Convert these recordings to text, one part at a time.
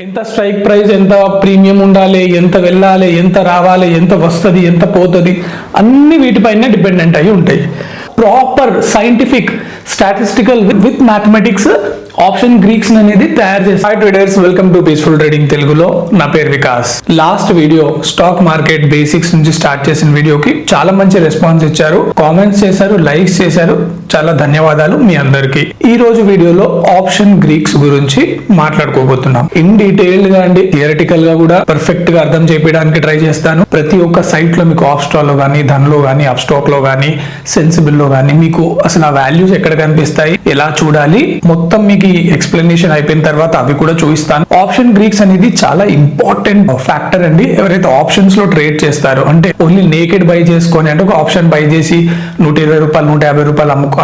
ఎంత strike price, ఎంత premium ఉండాలి, ఎంత వెళ్ళాలి, ఎంత రావాలి, ఎంత వస్తుంది, ఎంత పోతుంది, అన్ని వీటిపైన డిపెండెంట్ అయి ఉంటాయి. Proper scientific statistical with mathematics option Greeks అనేది తయారు చేసి. Hi traders, welcome to peaceful trading తెలుగులో. నా పేరు Vikas. Last video stock market basics నుంచి స్టార్ట్ చేసిన వీడియోకి చాలా మంచి రెస్పాన్స్ ఇచ్చారు, కామెంట్స్ చేశారు, లైక్స్ చేశారు. చాలా ధన్యవాదాలు మీ అందరికి. ఈ రోజు వీడియోలో ఆప్షన్ గ్రీక్స్ గురించి మాట్లాడుకోబోతున్నాం. ఇన్ డీటెయిల్డ్ గా అండి, థియరిటికల్ గా కూడా పర్ఫెక్ట్ గా అర్థం చేయడానికి ట్రై చేస్తాను. ప్రతి ఒక్క సైట్ లో మీకు ఆఫ్ స్టాక్ లో గానీ, ధన్లో గానీ, అప్ స్టాక్ లో గానీ, సెన్సిబుల్ లో గానీ మీకు అసలు ఆ వాల్యూస్ ఎక్కడ కనిపిస్తాయి, ఎలా చూడాలి, మొత్తం మీకు ఎక్స్ప్లెనేషన్ అయిపోయిన తర్వాత అవి కూడా చూపిస్తాను. ఆప్షన్ గ్రీక్స్ అనేది చాలా ఇంపార్టెంట్ ఫ్యాక్టర్ అండి. ఎవరైతే ఆప్షన్స్ లో ట్రేడ్ చేస్తారో, అంటే ఓన్లీ నేకెడ్ బై చేసుకొని, అంటే ఒక ఆప్షన్ బై చేసి 120 రూపాయలు 150 రూపాయలు అమ్ముకో,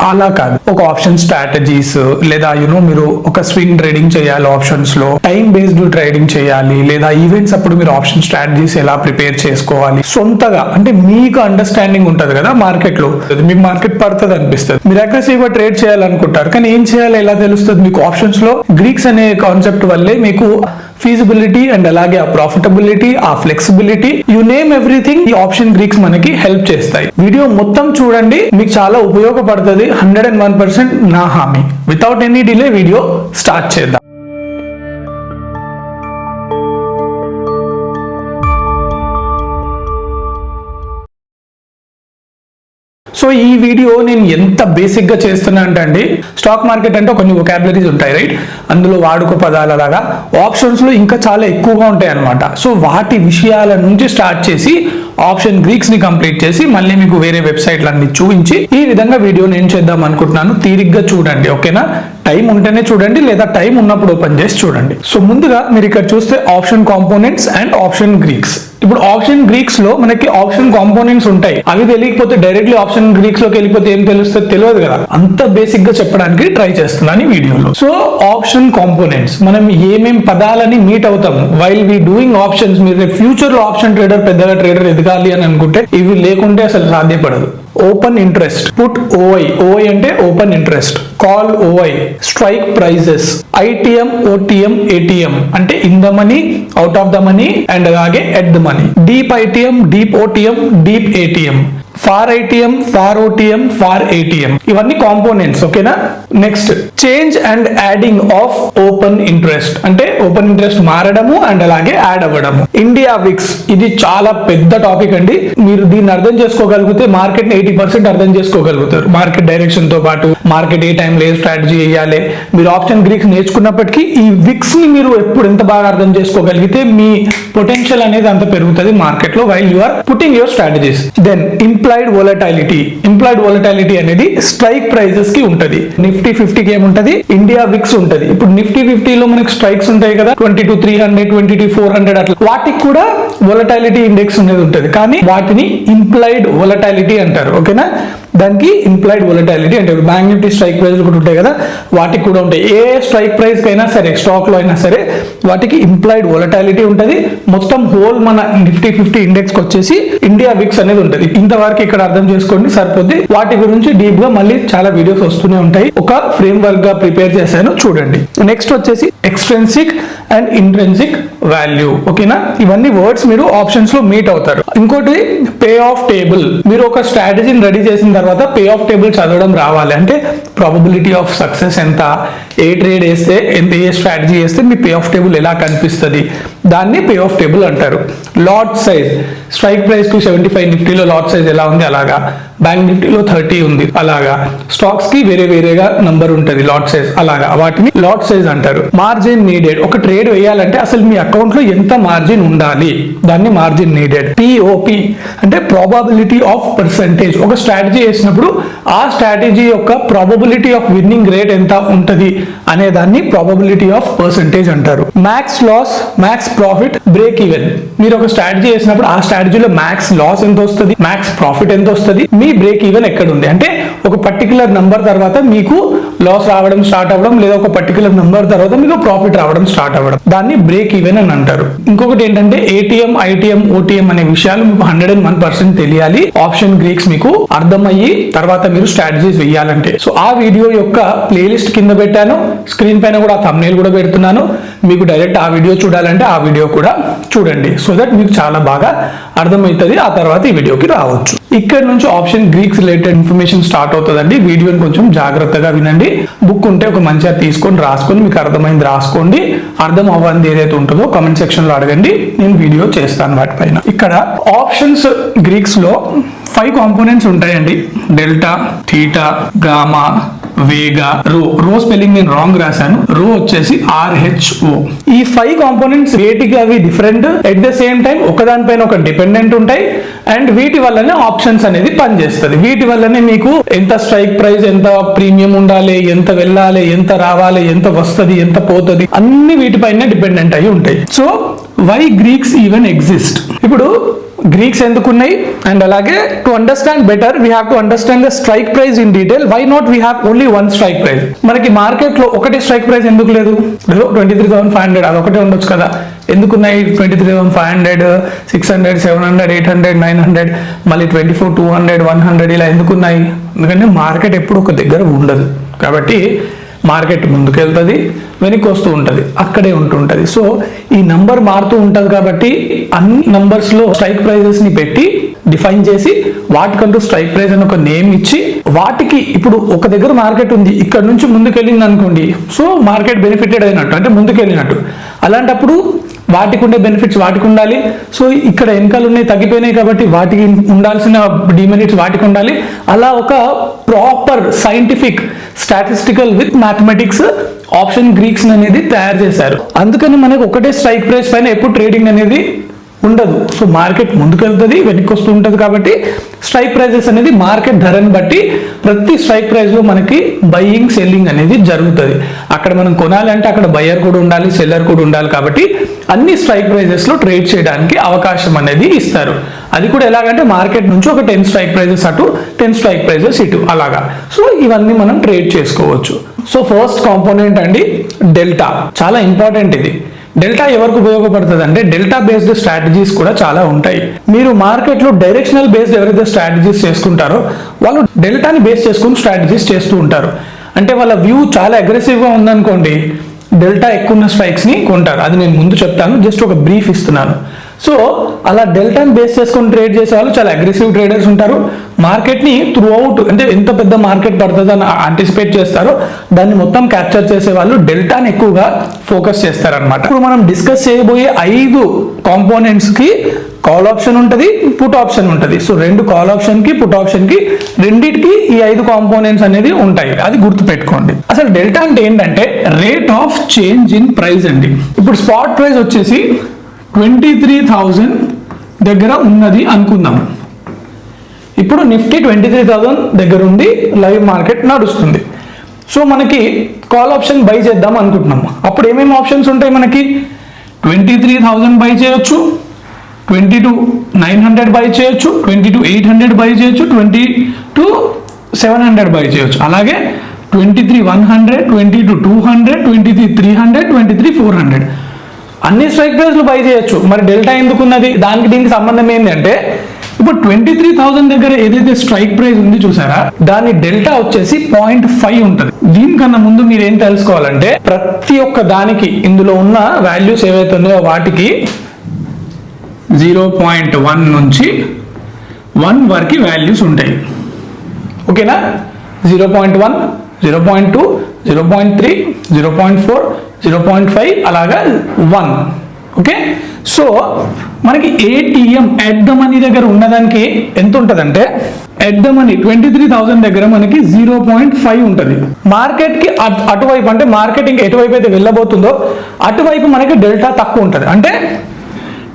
అలా కాదు. ఒక ఆప్షన్ స్ట్రాటజీస్, లేదా మీరు ఒక స్వింగ్ ట్రేడింగ్ చేయాలి, ఆప్షన్స్ లో టైం బేస్డ్ ట్రేడింగ్ చేయాలి, లేదా ఈవెంట్స్ అప్పుడు మీరు ఆప్షన్ స్ట్రాటజీస్ ఎలా ప్రిపేర్ చేసుకోవాలి సొంతగా, అంటే మీకు అండర్స్టాండింగ్ ఉంటది కదా మార్కెట్ లో. మీకు మార్కెట్ పడుతుంది అనిపిస్తుంది, మీరు అగ్రెసివ్ గా ట్రేడ్ చేయాలనుకుంటారు, కానీ ఏం చేయాలి ఎలా తెలుస్తుంది మీకు? ఆప్షన్స్ లో గ్రీక్స్ అనే కాన్సెప్ట్ వల్లే మీకు ఫీజిబిలిటీ అండ్ అలాగే ఆ ప్రాఫిటబిలిటీ, ఆ ఫ్లెక్సిబిలిటీ, యు నేమ్ ఎవ్రీథింగ్, ఈ ఆప్షన్ గ్రీక్స్ మనకి హెల్ప్ చేస్తాయి. వీడియో మొత్తం చూడండి, మీకు చాలా ఉపయోగపడుతుంది. 101% నా హామీ. Without any delay video start చేద్దాం. సో ఈ వీడియో నేను ఎంత బేసిక్ గా చేస్తున్నా అంటే, స్టాక్ మార్కెట్ అంటే కొన్ని వొకాబులరీస్ ఉంటాయి రైట్, అందులో వాడుక పదాల లాగా ఆప్షన్స్ లో ఇంకా చాలా ఎక్కువగా ఉంటాయి అన్నమాట. సో వాటి విషయాల నుంచి స్టార్ట్ చేసి ఆప్షన్ గ్రీక్స్ ని కంప్లీట్ చేసి మళ్ళీ మీకు వేరే వెబ్సైట్లన్నీ చూపించి ఈ విధంగా వీడియో నేను చేద్దాం అనుకుంటున్నాను. తీరిగ్గా చూడండి, ఓకేనా? టైం ఉంటేనే చూడండి, లేదా టైం ఉన్నప్పుడు ఓపెన్ చేసి చూడండి. సో ముందుగా మీరు ఇక్కడ చూస్తే option components and option Greeks. ఇప్పుడు ఆప్షన్ గ్రీక్స్ లో మనకి ఆప్షన్ కాంపోనెంట్స్ ఉంటాయి. అవి తెలియకపోతే డైరెక్ట్లీ ఆప్షన్ గ్రీక్స్ లోకి వెళ్ళిపోతే ఏం తెలుస్తుంది? తెలియదు కదా. అంత బేసిక్ గా చెప్పడానికి ట్రై చేస్తున్నాను ఈ వీడియోలో. సో ఆప్షన్ కాంపోనెంట్స్, మనం ఏమేం పదాలని మీట్ అవుతాము వైల్ వి డూయింగ్ ఆప్షన్స్. మీరు ఫ్యూచర్ లో ఆప్షన్ ట్రేడర్, పెద్దగా ట్రేడర్ ఎదగాలి అని అనుకుంటే ఇవి లేకుంటే అసలు సాధ్యపడదు. Open interest, put OI, OI అంటే open interest, call OI, strike prices, ITM, OTM, ATM అంటే in the money, out of the money and అలాగే at the money, deep ITM, deep OTM, deep ATM, far ITM, far OTM, far ATM, ఇవన్నీ components, ఓకేనా? Next change and adding of open interest, అంటే open interest మారడము and అలాగే add అవ్వడము. India VIX, ఇది చాలా పెద్ద topic అండి. మీరు దీన్ని అర్థం చేసుకోగలిగితే మార్కెట్ ని 80% అర్థం చేసుకోగలుగుతారు. మార్కెట్ డైరెక్షన్ తో పాటు మార్కెట్ ఏ టైంలో ఏ స్ట్రాటజీ వేయాలి. మీరు ఆప్షన్ గ్రీక్స్ నేర్చుకున్నప్పటికీ ఈ విక్స్ ని మీరు ఎప్పుడు ఎంత బాగా అర్థం చేసుకోగలిగితే మీ పొటెన్షియల్ అనేది అంత పెరుగుతుంది మార్కెట్ లో while you are putting your strategies. Then implied volatility అనేది స్ట్రైక్ ప్రైజెస్ కి ఉంటది. నిఫ్టీ 50 కి ఏముంటది? ఇండియా విక్స్ ఉంటది. ఇప్పుడు నిఫ్టీ 50 లో మనకి స్ట్రైక్స్ ఉంటాయి కదా, 22,300, 22,400 అట్లా. వాటికి కూడా వొలటాలిటీ ఇండెక్స్ అనేది ఉంటది, కానీ వాటిని ఇంప్లాయిడ్ వొలటాలిటీ అంటారు, ఓకేనా? దానికి ఇంప్లాయిడ్ వొలటాలిటీ అంటే బ్యాంక్ నిఫ్టీ స్ట్రైక్ ప్రైస్ కూడా ఉంటాయి కదా, వాటికి కూడా ఉంటాయి. ఏ స్ట్రైక్ ప్రైస్ కైనా సరే, స్టాక్ లో అయినా సరే, వాటికి ఇంప్లాయిడ్ వొలటాలిటీ ఉంటది. మొత్తం హోల్ మన నిఫ్టీ 50 ఇండెక్స్ కి వచ్చేసి ఇండియా విక్స్ అనేది ఉంటది. ఇంతవరకు ఇక్కడ అర్థం చేసుకోండి, సరిపోద్ది. వాటి గురించి డీప్ గా మళ్ళీ చాలా వీడియోస్ వస్తూనే ఉంటాయి. ఒక ఫ్రేమ్ వర్క్ గా ప్రిపేర్ చేశాను, చూడండి. నెక్స్ట్ వచ్చేసి ఎక్స్ట్రెన్సిక్ అండ్ ఇంట్రెన్సిక్ వాల్యూ, ఓకేనా? ఇవన్నీ వర్డ్స్ మీరు ఆప్షన్స్ లో మీట్ అవుతారు. ఇంకోటి పే ఆఫ్ టేబుల్. మీరు ఒక స్ట్రాటజీని రెడీ చేసిన తర్వాత పే ఆఫ్ టేబుల్ చదవడం రావాలి. అంటే ప్రాబబిలిటీ ఆఫ్ సక్సెస్ ఎంత, ఏ ట్రేడ్ వేస్తే ఎంత, ఏ స్ట్రాటజీ వేస్తే మీ పే ఆఫ్ టేబుల్ ఎలా కనిపిస్తుంది, దాన్ని పే ఆఫ్ టేబుల్ అంటారు. లాట్ సైజ్, స్ట్రైక్ ప్రైస్ కి 75 నిఫ్టీలో లాట్ సైజ్ ఎలా ఉంది అలాగా, బ్యాంక్ నిఫ్టీలో 30 ఉంది అలాగా, స్టాక్స్ కి వేరేగా నంబర్ ఉంటుంది లాట్ సైజ్, అలాగా వాటిని లాట్ సైజ్ అంటారు. మార్జిన్ నీడెడ్, ఒక ట్రేడ్ వేయాలంటే అసలు మీ అకౌంట్ లో ఎంత మార్జిన్ ఉండాలి, దాన్ని మార్జిన్ నీడెడ్. పిఓపి అంటే ప్రాబబిలిటీ ఆఫ్ పర్సెంటేజ్. ఒక స్ట్రాటజీ వేసినప్పుడు ఆ స్ట్రాటజీ యొక్క ప్రాబబిలిటీ ఆఫ్ విన్నింగ్ రేట్ ఎంత ఉంటది అనే దాన్ని ప్రాబబిలిటీ ఆఫ్ పర్సెంటేజ్ అంటారు. Max loss, max profit, break even. మీరు ఒక స్ట్రాటజీ వేసినప్పుడు ఆ స్ట్రాటజీలో మ్యాక్స్ లాస్ ఎంత వస్తుంది, మ్యాక్స్ ప్రాఫిట్ ఎంత వస్తుంది, మీ బ్రేక్ ఈవెన్ ఎక్కడ ఉంది. అంటే ఒక పర్టికులర్ నంబర్ తర్వాత మీకు లాస్ రావడం స్టార్ట్ అవ్వడం, లేదా ఒక పర్టికులర్ నంబర్ తర్వాత మీకు ప్రాఫిట్ రావడం స్టార్ట్ అవ్వడం, దాన్ని బ్రేక్ ఈవెన్ అని అంటారు. ఇంకొకటి ఏంటంటే ఏటీఎం, ఐటీఎం, ఓటీఎం అనే విషయాలు మీకు 101% తెలియాలి. ఆప్షన్ గ్రీక్స్ మీకు అర్థమయ్యి తర్వాత మీరు స్ట్రాటజీస్ వేయాలంటే. సో ఆ వీడియో యొక్క ప్లేలిస్ట్ కింద పెట్టాను, స్క్రీన్ పైన కూడా థంబ్నెయిల్ కూడా పెడుతున్నాను. మీకు డైరెక్ట్ ఆ వీడియో చూడాలంటే ఆ వీడియో కూడా చూడండి, సో దట్ మీకు చాలా బాగా అర్థమవుతుంది. ఆ తర్వాత ఈ వీడియోకి రావచ్చు. ఇక్కడ నుంచి option Greeks related information start అవుతుందండి. వీడియోని కొంచెం జాగ్రత్తగా వినండి. బుక్ ఉంటే ఒక మంచిగా తీసుకొని రాసుకొని మీకు అర్థమైంది రాసుకోండి. అర్థం అవ్వంది ఏదైతే ఉంటుందో కామెంట్ సెక్షన్ లో అడగండి, నేను వీడియో చేస్తాను వాటిపైన. ఇక్కడ ఆప్షన్స్ గ్రీక్స్ లో 5 కాంపోనెంట్స్ ఉంటాయండి. డెల్టా, థీటా, గామా, వేగా, రో స్పెల్లింగ్ నేను రాంగ్ రాశాను. రో వచ్చేసి RHO. ఈ 5 కాంపోనెంట్స్ వేటికి అవి different, at the same time ఒకదానిపైన ఒక డిపెండెంట్ ఉంటాయి. అండ్ వీటి వల్లనే ఆప్షన్స్ అనేది పనిచేస్తుంది. వీటి వల్లనే మీకు ఎంత స్ట్రైక్ ప్రైస్, ఎంత ప్రీమియం ఉండాలి, ఎంత వెళ్ళాలి, ఎంత రావాలి, ఎంత వస్తుంది, ఎంత పోతుంది, అన్ని వీటిపైన డిపెండెంట్ అయి ఉంటాయి. So why Greeks even exist. ఇప్పుడు గ్రీక్స్ ఎందుకున్నాయి, అండ్ అలాగే to understand better we have to understand the strike price in detail. Why not we have only one strike price. మనకి మార్కెట్ లో ఒకటే స్ట్రైక్ ప్రైస్ ఎందుకు లేదు? 23,500 అదొకటే ఉండొచ్చు కదా. ఎందుకున్నాయి 23,500, 600, 700, 800, 900, మళ్ళీ 24, 200, 100 ఇలా ఎందుకున్నాయి? ఎందుకంటే మార్కెట్ ఎప్పుడు ఒక దగ్గర ఉండదు కాబట్టి మార్కెట్ ముందుకెళ్తుంది, వెనక్కి వస్తూ ఉంటుంది, అక్కడే ఉంటుంటుంది. సో ఈ నంబర్ మారుతూ ఉంటుంది కాబట్టి అన్ని నంబర్స్లో స్ట్రైక్ ప్రైజెస్ని పెట్టి డిఫైన్ చేసి వాటికంటూ స్ట్రైక్ ప్రైస్ అని ఒక నేమ్ ఇచ్చి వాటికి ఇప్పుడు ఒక దగ్గర మార్కెట్ ఉంది, ఇక్కడ నుంచి ముందుకెళ్ళింది అనుకోండి, సో మార్కెట్ బెనిఫిటెడ్ అయినట్టు, అంటే ముందుకెళ్ళినట్టు. అలాంటప్పుడు వాటికి ఉండే బెనిఫిట్స్ వాటికి ఉండాలి. సో ఇక్కడ వెనకాల ఉన్నాయి తగ్గిపోయినాయి కాబట్టి వాటికి ఉండాల్సిన డిమెరిట్స్ వాటికి ఉండాలి. అలా ఒక proper scientific statistical with mathematics option Greeks అనేది తయారు చేశారు. అందుకని మనకు ఒకటే స్ట్రైక్ ప్రైస్ పైన ఎప్పుడు ట్రేడింగ్ అనేది ఉండదు. సో మార్కెట్ ముందుకెళ్తుంది, వెనక్కి వస్తూ ఉంటుంది కాబట్టి స్ట్రైక్ ప్రైజెస్ అనేది మార్కెట్ ధరని బట్టి ప్రతి స్ట్రైక్ ప్రైస్ లో మనకి బయింగ్ సెల్లింగ్ అనేది జరుగుతుంది. అక్కడ మనం కొనాలంటే అక్కడ బయ్యర్ కూడా ఉండాలి, సెల్లర్ కూడా ఉండాలి కాబట్టి అన్ని స్ట్రైక్ ప్రైజెస్ లో ట్రేడ్ చేయడానికి అవకాశం అనేది ఇస్తారు. అది కూడా ఎలాగంటే మార్కెట్ నుంచి ఒక 10 స్ట్రైక్ ప్రైజెస్ అటు, 10 స్ట్రైక్ ప్రైజెస్ ఇటు, అలాగా. సో ఇవన్నీ మనం ట్రేడ్ చేసుకోవచ్చు. సో ఫస్ట్ కాంపోనెంట్ అండి డెల్టా, చాలా ఇంపార్టెంట్ ఇది. డెల్టా ఎవరికి ఉపయోగపడుతుంది అంటే డెల్టా బేస్డ్ స్ట్రాటజీస్ కూడా చాలా ఉంటాయి. మీరు మార్కెట్లో డైరెక్షనల్ బేస్డ్ ఎవరైతే స్ట్రాటజీస్ చేసుకుంటారో వాళ్ళు డెల్టాని బేస్ చేసుకుని స్ట్రాటజీస్ చేస్తూ ఉంటారు. అంటే వాళ్ళ వ్యూ చాలా అగ్రెసివ్గా ఉందనుకోండి, డెల్టా ఎక్కువ ఉన్న స్ట్రైక్స్ని కొంటారు. అది నేను ముందు చెప్తాను, జస్ట్ ఒక బ్రీఫ్ ఇస్తున్నాను. సో అలా డెల్టాని బేస్ చేసుకొని ట్రేడ్ చేసే వాళ్ళు చాలా అగ్రెసివ్ ట్రేడర్స్ ఉంటారు. మార్కెట్ని త్రూ అవుట్, అంటే ఎంత పెద్ద మార్కెట్ పడుతుందో అని ఆంటిసిపేట్ చేస్తారో దాన్ని మొత్తం క్యాప్చర్ చేసే వాళ్ళు డెల్టాని ఎక్కువగా ఫోకస్ చేస్తారనమాట. ఇప్పుడు మనం డిస్కస్ చేయబోయే 5 కాంపోనెంట్స్కి కాల్ ఆప్షన్ ఉంటుంది, పుట్ ఆప్షన్ ఉంటుంది. సో 2 కాల్ ఆప్షన్కి, పుట్ ఆప్షన్కి రెండింటికి ఈ 5 కాంపోనెంట్స్ అనేది ఉంటాయి. అది గుర్తుపెట్టుకోండి. అసలు డెల్టా అంటే ఏంటంటే rate of change in price అండి. ఇప్పుడు స్పాట్ ప్రైస్ వచ్చేసి 23,000 దగ్గర ఉన్నది అనుకుందాం. ఇప్పుడు నిఫ్టీ 23,000 దగ్గర ఉంది, లైవ్ మార్కెట్ నడుస్తుంది. సో మనకి కాల్ ఆప్షన్ బై చేద్దాం అనుకుంటున్నాం. అప్పుడు ఏమేమి ఆప్షన్స్ ఉంటాయి మనకి? 23,000 బై చేయొచ్చు, 22,900 బై చేయొచ్చు, 22,800 బై చేయొచ్చు, 22,700 బై చేయొచ్చు. అలాగే 23,100, 22,200, 23,300, 23,400 అన్ని స్ట్రైక్ ప్రైస్లు బై చేయొచ్చు. మరి డెల్టా ఎందుకున్నది? దానికి దీనికి సంబంధం ఏంటంటే ఇప్పుడు 23,000 దగ్గర ఏదైతే స్ట్రైక్ ప్రైస్ ఉంది చూసారా, దాని డెల్టా వచ్చేసి 0.5 ఉంటుంది. దీనికన్నా ముందు మీరు ఏం తెలుసుకోవాలంటే ప్రతి ఒక్క దానికి ఇందులో ఉన్న వాల్యూస్ ఏవైతే ఉన్నాయో వాటికి 0.1 నుంచి 1 వరకు వాల్యూస్ ఉంటాయి. ఓకేనా? 0.1, 0.2, 0.3, 0.4, 0.5 అలాగా 1. ఓకే, సో మనకి ఏటీఎం ఎట్ ద మనీ దగ్గర ఉన్నదానికి ఎంత ఉంటుందంటే ఎట్ ద మనీ 23,000 దగ్గర మనకి 0.5 ఉంటుంది. మార్కెట్కి అటువైపు, అంటే మార్కెట్ ఇంకా ఎటువైపు అయితే వెళ్ళబోతుందో అటువైపు మనకి డెల్టా తక్కువ ఉంటుంది. అంటే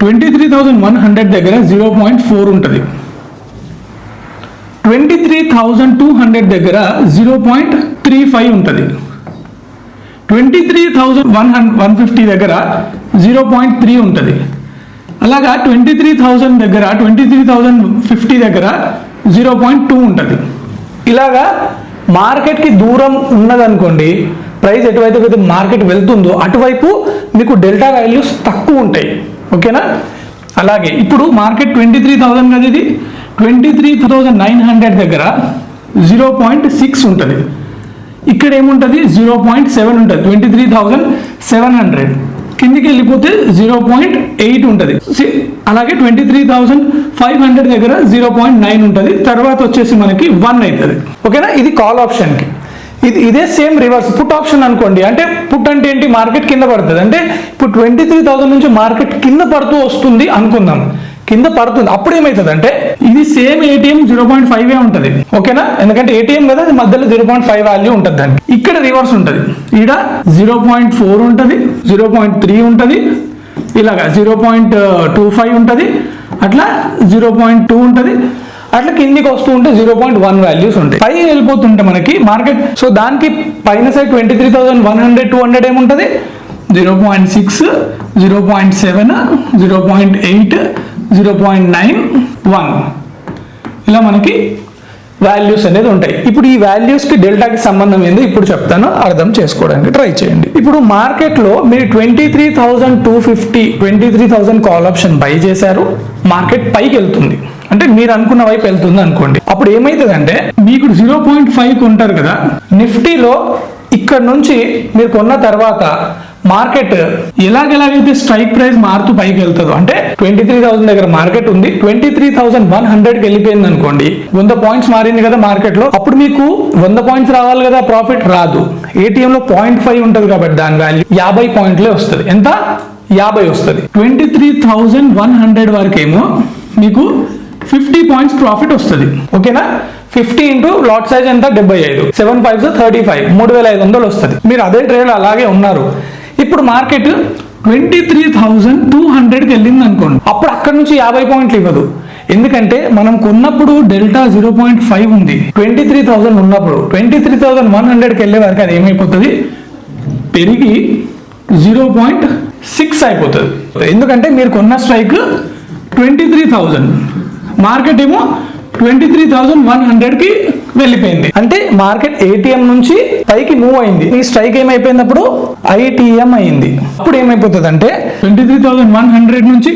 23,100 దగ్గర 0.4 ఉంటుంది, 23,200 దగ్గర 0.35 ఉంటుంది, 23,150 దగ్గర 0.3 ఉంటుంది. అలాగా 23,000 దగ్గర, 23,050 దగ్గర 0.2 ఉంటుంది. ఇలాగా మార్కెట్కి దూరం ఉన్నదనుకోండి, ప్రైస్ ఎటువైతే మార్కెట్ వెళ్తుందో అటువైపు మీకు డెల్టా వాల్యూస్ తక్కువ ఉంటాయి. ఓకేనా? అలాగే ఇప్పుడు మార్కెట్ 23,000 కదా, ఇది 23,900 దగ్గర 0.6 ఉంటుంది. ఇక్కడ ఏముంటుంది? 0.7 ఉంటుంది, 23,700. కిందికి వెళ్ళిపోతే 0.8 ఉంటుంది. అలాగే 23,500 దగ్గర 0.9 ఉంటుంది. తర్వాత వచ్చేసి మనకి 1 అవుతుంది. ఓకేనా, ఇది కాల్ ఆప్షన్ కి. ఇదే సేమ్ రివర్స్ పుట్ ఆప్షన్ అనుకోండి. అంటే పుట్ అంటే ఏంటి, మార్కెట్ కింద పడుతుంది. అంటే ఇప్పుడు 23,000 నుంచి మార్కెట్ కింద పడుతూ వస్తుంది అనుకుందాం, కింద పడుతుంది. అప్పుడు ఏమవుతుంది అంటే ఇది సేమ్ ఏటీఎం 0.5 ఉంటుంది. ఓకేనా, ఎందుకంటే ఏటీఎం కదా, మధ్యలో 0.5 వాల్యూ ఉంటుంది. దానికి ఇక్కడ రివర్స్ ఉంటుంది. ఈడ 0.4 ఉంటుంది, 0.3 ఉంటుంది, ఇలాగా 0.25 ఉంటుంది, అట్లా 0.2 ఉంటుంది, అట్లా కిందికి వస్తూ ఉంటే 0.1 వాల్యూస్ ఉంటాయి. పై వెళ్ళిపోతుంటే మనకి మార్కెట్, సో దానికి పైన సైడ్ 23,100 200 ఏముంటుంది, 0.6 0.7 0.8 0.9 1 ఇలా మనకి వాల్యూస్ అనేది ఉంటాయి. ఇప్పుడు ఈ వాల్యూస్ కి డెల్టాకి సంబంధం ఏందో ఇప్పుడు చెప్తాను, అర్థం చేసుకోవడానికి ట్రై చేయండి. ఇప్పుడు మార్కెట్ లో మీరు 23,250 23,000 కాల్ ఆప్షన్ బై చేశారు, మార్కెట్ పైకి వెళ్తుంది, అంటే మీరు అనుకున్న వైపు వెళ్తుంది అనుకోండి. అప్పుడు ఏమైతుందంటే మీకు 0.5 కొంటారు కదా, నిఫ్టీలో ఇక్కడ నుంచి మీరు కొన్న తర్వాత మార్కెట్ ఎలాగైతే స్ట్రైక్ ప్రైస్ మారుతూ పైకి వెళ్తుందో, అంటే 23,000 దగ్గర మార్కెట్ ఉంది, 23,100కి వెళ్ళిపోయింది అనుకోండి, 100 పాయింట్స్ మారింది కదా మార్కెట్ లో, అప్పుడు మీకు 100 పాయింట్స్ రావాలి కదా, ప్రాఫిట్ రాదు. ఏటీఎం లో 0.5 ఉంటుంది కాబట్టి దాని వాల్యూ 50 పాయింట్లే వస్తుంది. ఎంత, 50 వస్తుంది. 23,100 వరకేమో మీకు 50 పాయింట్స్ ప్రాఫిట్ వస్తుంది. ఓకేనా, 50 ఇంటూ లాట్ సైజ్ ఎంత, 75, 7 5 35, 3,500 వస్తుంది. మీరు అదే ట్రేడ్ అలాగే ఉన్నారు. ఇప్పుడు మార్కెట్ 23,200కి వెళ్ళింది అనుకోండి, అప్పుడు అక్కడ నుంచి 50 పాయింట్లు ఇవ్వదు. ఎందుకంటే మనం కొన్నప్పుడు డెల్టా 0.5 ఉంది, 23,000 ఉన్నప్పుడు 23,100కి వెళ్ళే వరకు అది ఏమైపోతుంది, పెరిగి 0.6 అయిపోతుంది. ఎందుకంటే మీరు కొన్న స్ట్రైక్ 23,000, మార్కెట్ ఏమో 23,100కి వెళ్ళిపోయింది. అంటే మార్కెట్ ఏటీఎం నుంచి పైకి మూవ్ అయింది, ఈ స్ట్రైక్ ఏమైపోయింది అప్పుడు ఐటీఎం అయింది. అప్పుడు ఏమైపోతుంది అంటే 23,100 నుంచి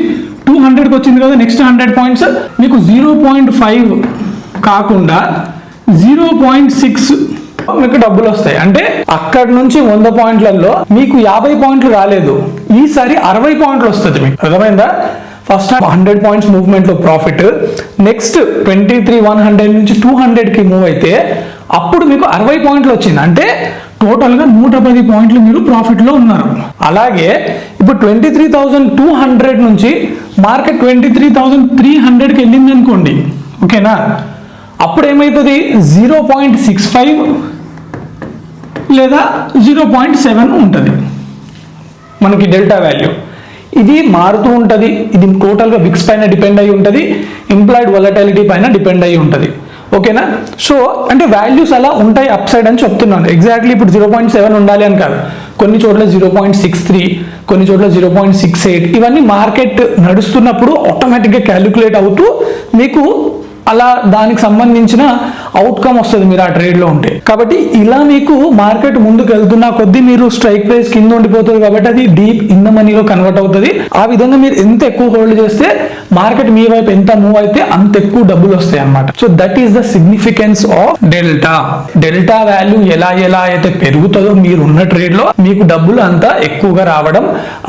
200కి వచ్చింది కదా, నెక్స్ట్ 100 పాయింట్స్ మీకు 0.5 కాకుండా 0.6 మీకు డబ్బులు వస్తాయి. అంటే అక్కడ నుంచి 100 పాయింట్లలో మీకు 50 పాయింట్లు రాలేదు, ఈసారి 60 పాయింట్లు వస్తుంది. మీకు అర్థమైందా? ఫస్ట్ 100 పాయింట్స్ మూవ్మెంట్ లో ప్రాఫిట్, నెక్స్ట్ 23,100 నుంచి 200కి మూవ్ అయితే అప్పుడు మీకు 60 పాయింట్లు వచ్చింది. అంటే టోటల్ గా 110 పాయింట్లు మీరు ప్రాఫిట్ లో ఉన్నారు. అలాగే ఇప్పుడు 23,200 నుంచి మార్కెట్ 23,300కి వెళ్ళింది అనుకోండి, ఓకేనా, అప్పుడు ఏమైతుంది, 0.65 లేదా 0.7 ఉంటుంది మనకి డెల్టా వాల్యూ. ఇది మారుతూ ఉంటుంది, ఇది టోటల్గా విక్స్ పైన డిపెండ్ అయి ఉంటుంది, ఇంప్లాయిడ్ వొలటిలిటీ పైన డిపెండ్ అయి ఉంటుంది. ఓకేనా, సో అంటే వాల్యూస్ అలా ఉంటాయి అప్ సైడ్ అని చెప్తున్నాను. ఎగ్జాక్ట్లీ ఇప్పుడు 0.7 ఉండాలి అని కాదు, కొన్ని చోట్ల 0.63, కొన్ని చోట్ల 0.68, ఇవన్నీ మార్కెట్ నడుస్తున్నప్పుడు ఆటోమేటిక్గా క్యాలిక్యులేట్ అవుతూ మీకు అలా దానికి సంబంధించిన అవుట్కమ్ వస్తుంది మీరు ఆ ట్రేడ్ లో ఉంటే. కాబట్టి ఇలా మీకు మార్కెట్ ముందుకు వెళ్తున్న కొద్దీ మీరు స్ట్రైక్ ప్రైస్ కింద ఉండిపోతుంది కాబట్టి అది డీప్ ఇన్ ద మనీలో కన్వర్ట్ అవుతుంది. ఆ విధంగా మీరు ఎంత ఎక్కువ హోల్డ్ చేస్తే మార్కెట్ మీ వైపు ఎంత మూవ్ అయితే అంత ఎక్కువ డబ్బులు వస్తాయి అన్నమాట. So that is the significance of delta. Delta value ఎలా అయితే పెరుగుతుందో మీరు ఉన్న ట్రేడ్ లో మీకు డబ్బులు అంత ఎక్కువగా రావడం,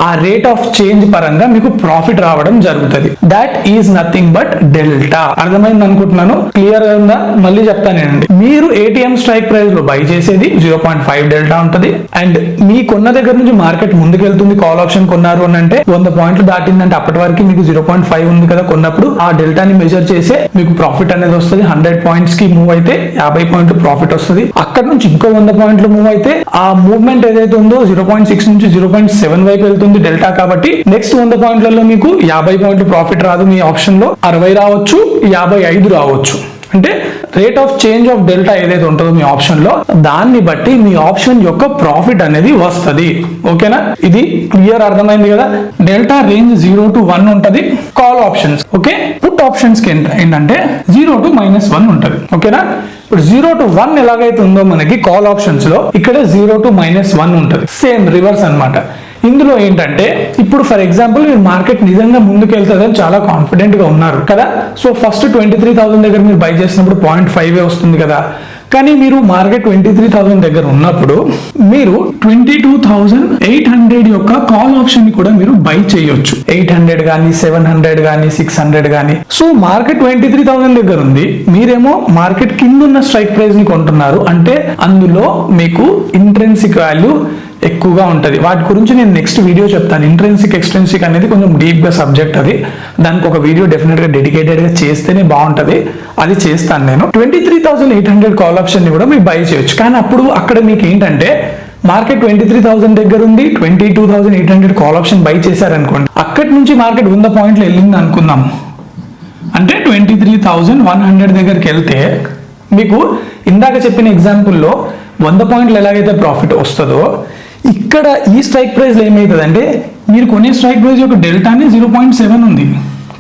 ఆ రేట్ ఆఫ్ చేంజ్ పరంగా మీకు ప్రాఫిట్ రావడం జరుగుతుంది. That is nothing but delta. అర్థమైంది అనుకుంటున్నాను, క్లియర్ గా ఉందా? మళ్ళీ చెప్తానండి, మీరు ఏటీఎం స్ట్రైక్ ప్రైస్ లో బై చేసేది 0.5 డెల్టా ఉంటుంది. అండ్ మీ కొన్న దగ్గర నుంచి మార్కెట్ ముందుకెళ్తుంది, కాల్ ఆప్షన్ కొన్నారు అని అంటే 100 పాయింట్లు దాటిందంటే అప్పటి వరకు మీకు 0.5 ఉంది కదా కొన్నప్పుడు, ఆ డెల్టాని మెజర్ చేసే మీకు ప్రాఫిట్ అనేది వస్తుంది. 100 పాయింట్స్ కి మూవ్ అయితే 50 పాయింట్లు ప్రాఫిట్ వస్తుంది. అక్కడ నుంచి ఇంకో 100 పాయింట్లు మూవ్ అయితే ఆ మూవ్మెంట్ ఏదైతే ఉందో 0.6 నుంచి 0.7 వైపు వెళ్తుంది డెల్టా. కాబట్టి నెక్స్ట్ 100 పాయింట్లలో మీకు 50 పాయింట్లు ప్రాఫిట్ రాదు, మీ ఆప్షన్ లో 60 రావచ్చు, 55 రావచ్చు. అంటే rate of change of delta ఏదైతే ఉంటుందో మీ ఆప్షన్ లో, దాన్ని బట్టి మీ ఆప్షన్ యొక్క ప్రాఫిట్ అనేది వస్తుంది. ఓకేనా, ఇది క్లియర్ అర్థమైంది కదా? డెల్టా రేంజ్ 0 to 1 ఉంటది call options. Okay, put options కి ఏంటంటే 0 to -1 ఉంటది. ఓకేనా, ఇప్పుడు 0 to 1 ఎలాగైతే ఉందో మనకి కాల్ ఆప్షన్స్ లో, ఇక్కడ 0 to -1 ఉంటది. సేమ్ రివర్స్ అన్నమాట. ఇందులో ఏంటంటే ఇప్పుడు ఫర్ ఎగ్జాంపుల్ మీరు మార్కెట్ నిజంగా ముందుకు వెళ్తుందని చాలా కాన్ఫిడెంట్ గా ఉన్నారు కదా. సో ఫస్ట్ 23,000 దగ్గర మీరు బై చేసినప్పుడు 0.5 వస్తుంది కదా, కానీ మీరు మార్కెట్ 23,000 దగ్గర ఉన్నప్పుడు మీరు 22,800 యొక్క కాల్ ఆప్షన్ ని కూడా మీరు బై చేయొచ్చు. 800 కానీ 700 కానీ 600 కానీ. సో మార్కెట్ 23,000 దగ్గర ఉంది, మీరేమో మార్కెట్ కింద ఉన్న స్ట్రైక్ ప్రైస్ ని కొంటున్నారు అంటే అందులో మీకు ఇంట్రెన్సిక్ వాల్యూ ఎక్కువగా ఉంటుంది. వాటి గురించి నేను నెక్స్ట్ వీడియో చెప్తాను. ఇంట్రెన్సిక్ ఎక్స్ట్రెన్సిక్ అనేది కొంచెం డీప్ గా సబ్జెక్ట్, అది దానికి ఒక వీడియో డెఫినెట్ గా డెడికేటెడ్ గా చేస్తేనే బాగుంటది, అది చేస్తాను నేను. 23,800 కాల్ ఆప్షన్ ని కూడా మీరు బై చేయొచ్చు. కానీ అప్పుడు అక్కడ మీకు ఏంటంటే మార్కెట్ 23,000 దగ్గర ఉంది, 22,800 కాల్ ఆప్షన్ బై చేశారనుకోండి, అక్కడి నుంచి మార్కెట్ 100 పాయింట్లు వెళ్ళింది అనుకుందాం అంటే 23,100 దగ్గరికి వెళ్తే మీకు ఇందాక చెప్పిన ఎగ్జాంపుల్లో 100 పాయింట్లు ఎలాగైతే ప్రాఫిట్ వస్తుందో, ఇక్కడ ఈ స్ట్రైక్ ప్రైస్ ఏమవుతుందంటే మీరు కొనే స్ట్రైక్ ప్రైస్ యొక్క డెల్టాని 0.7 ఉంది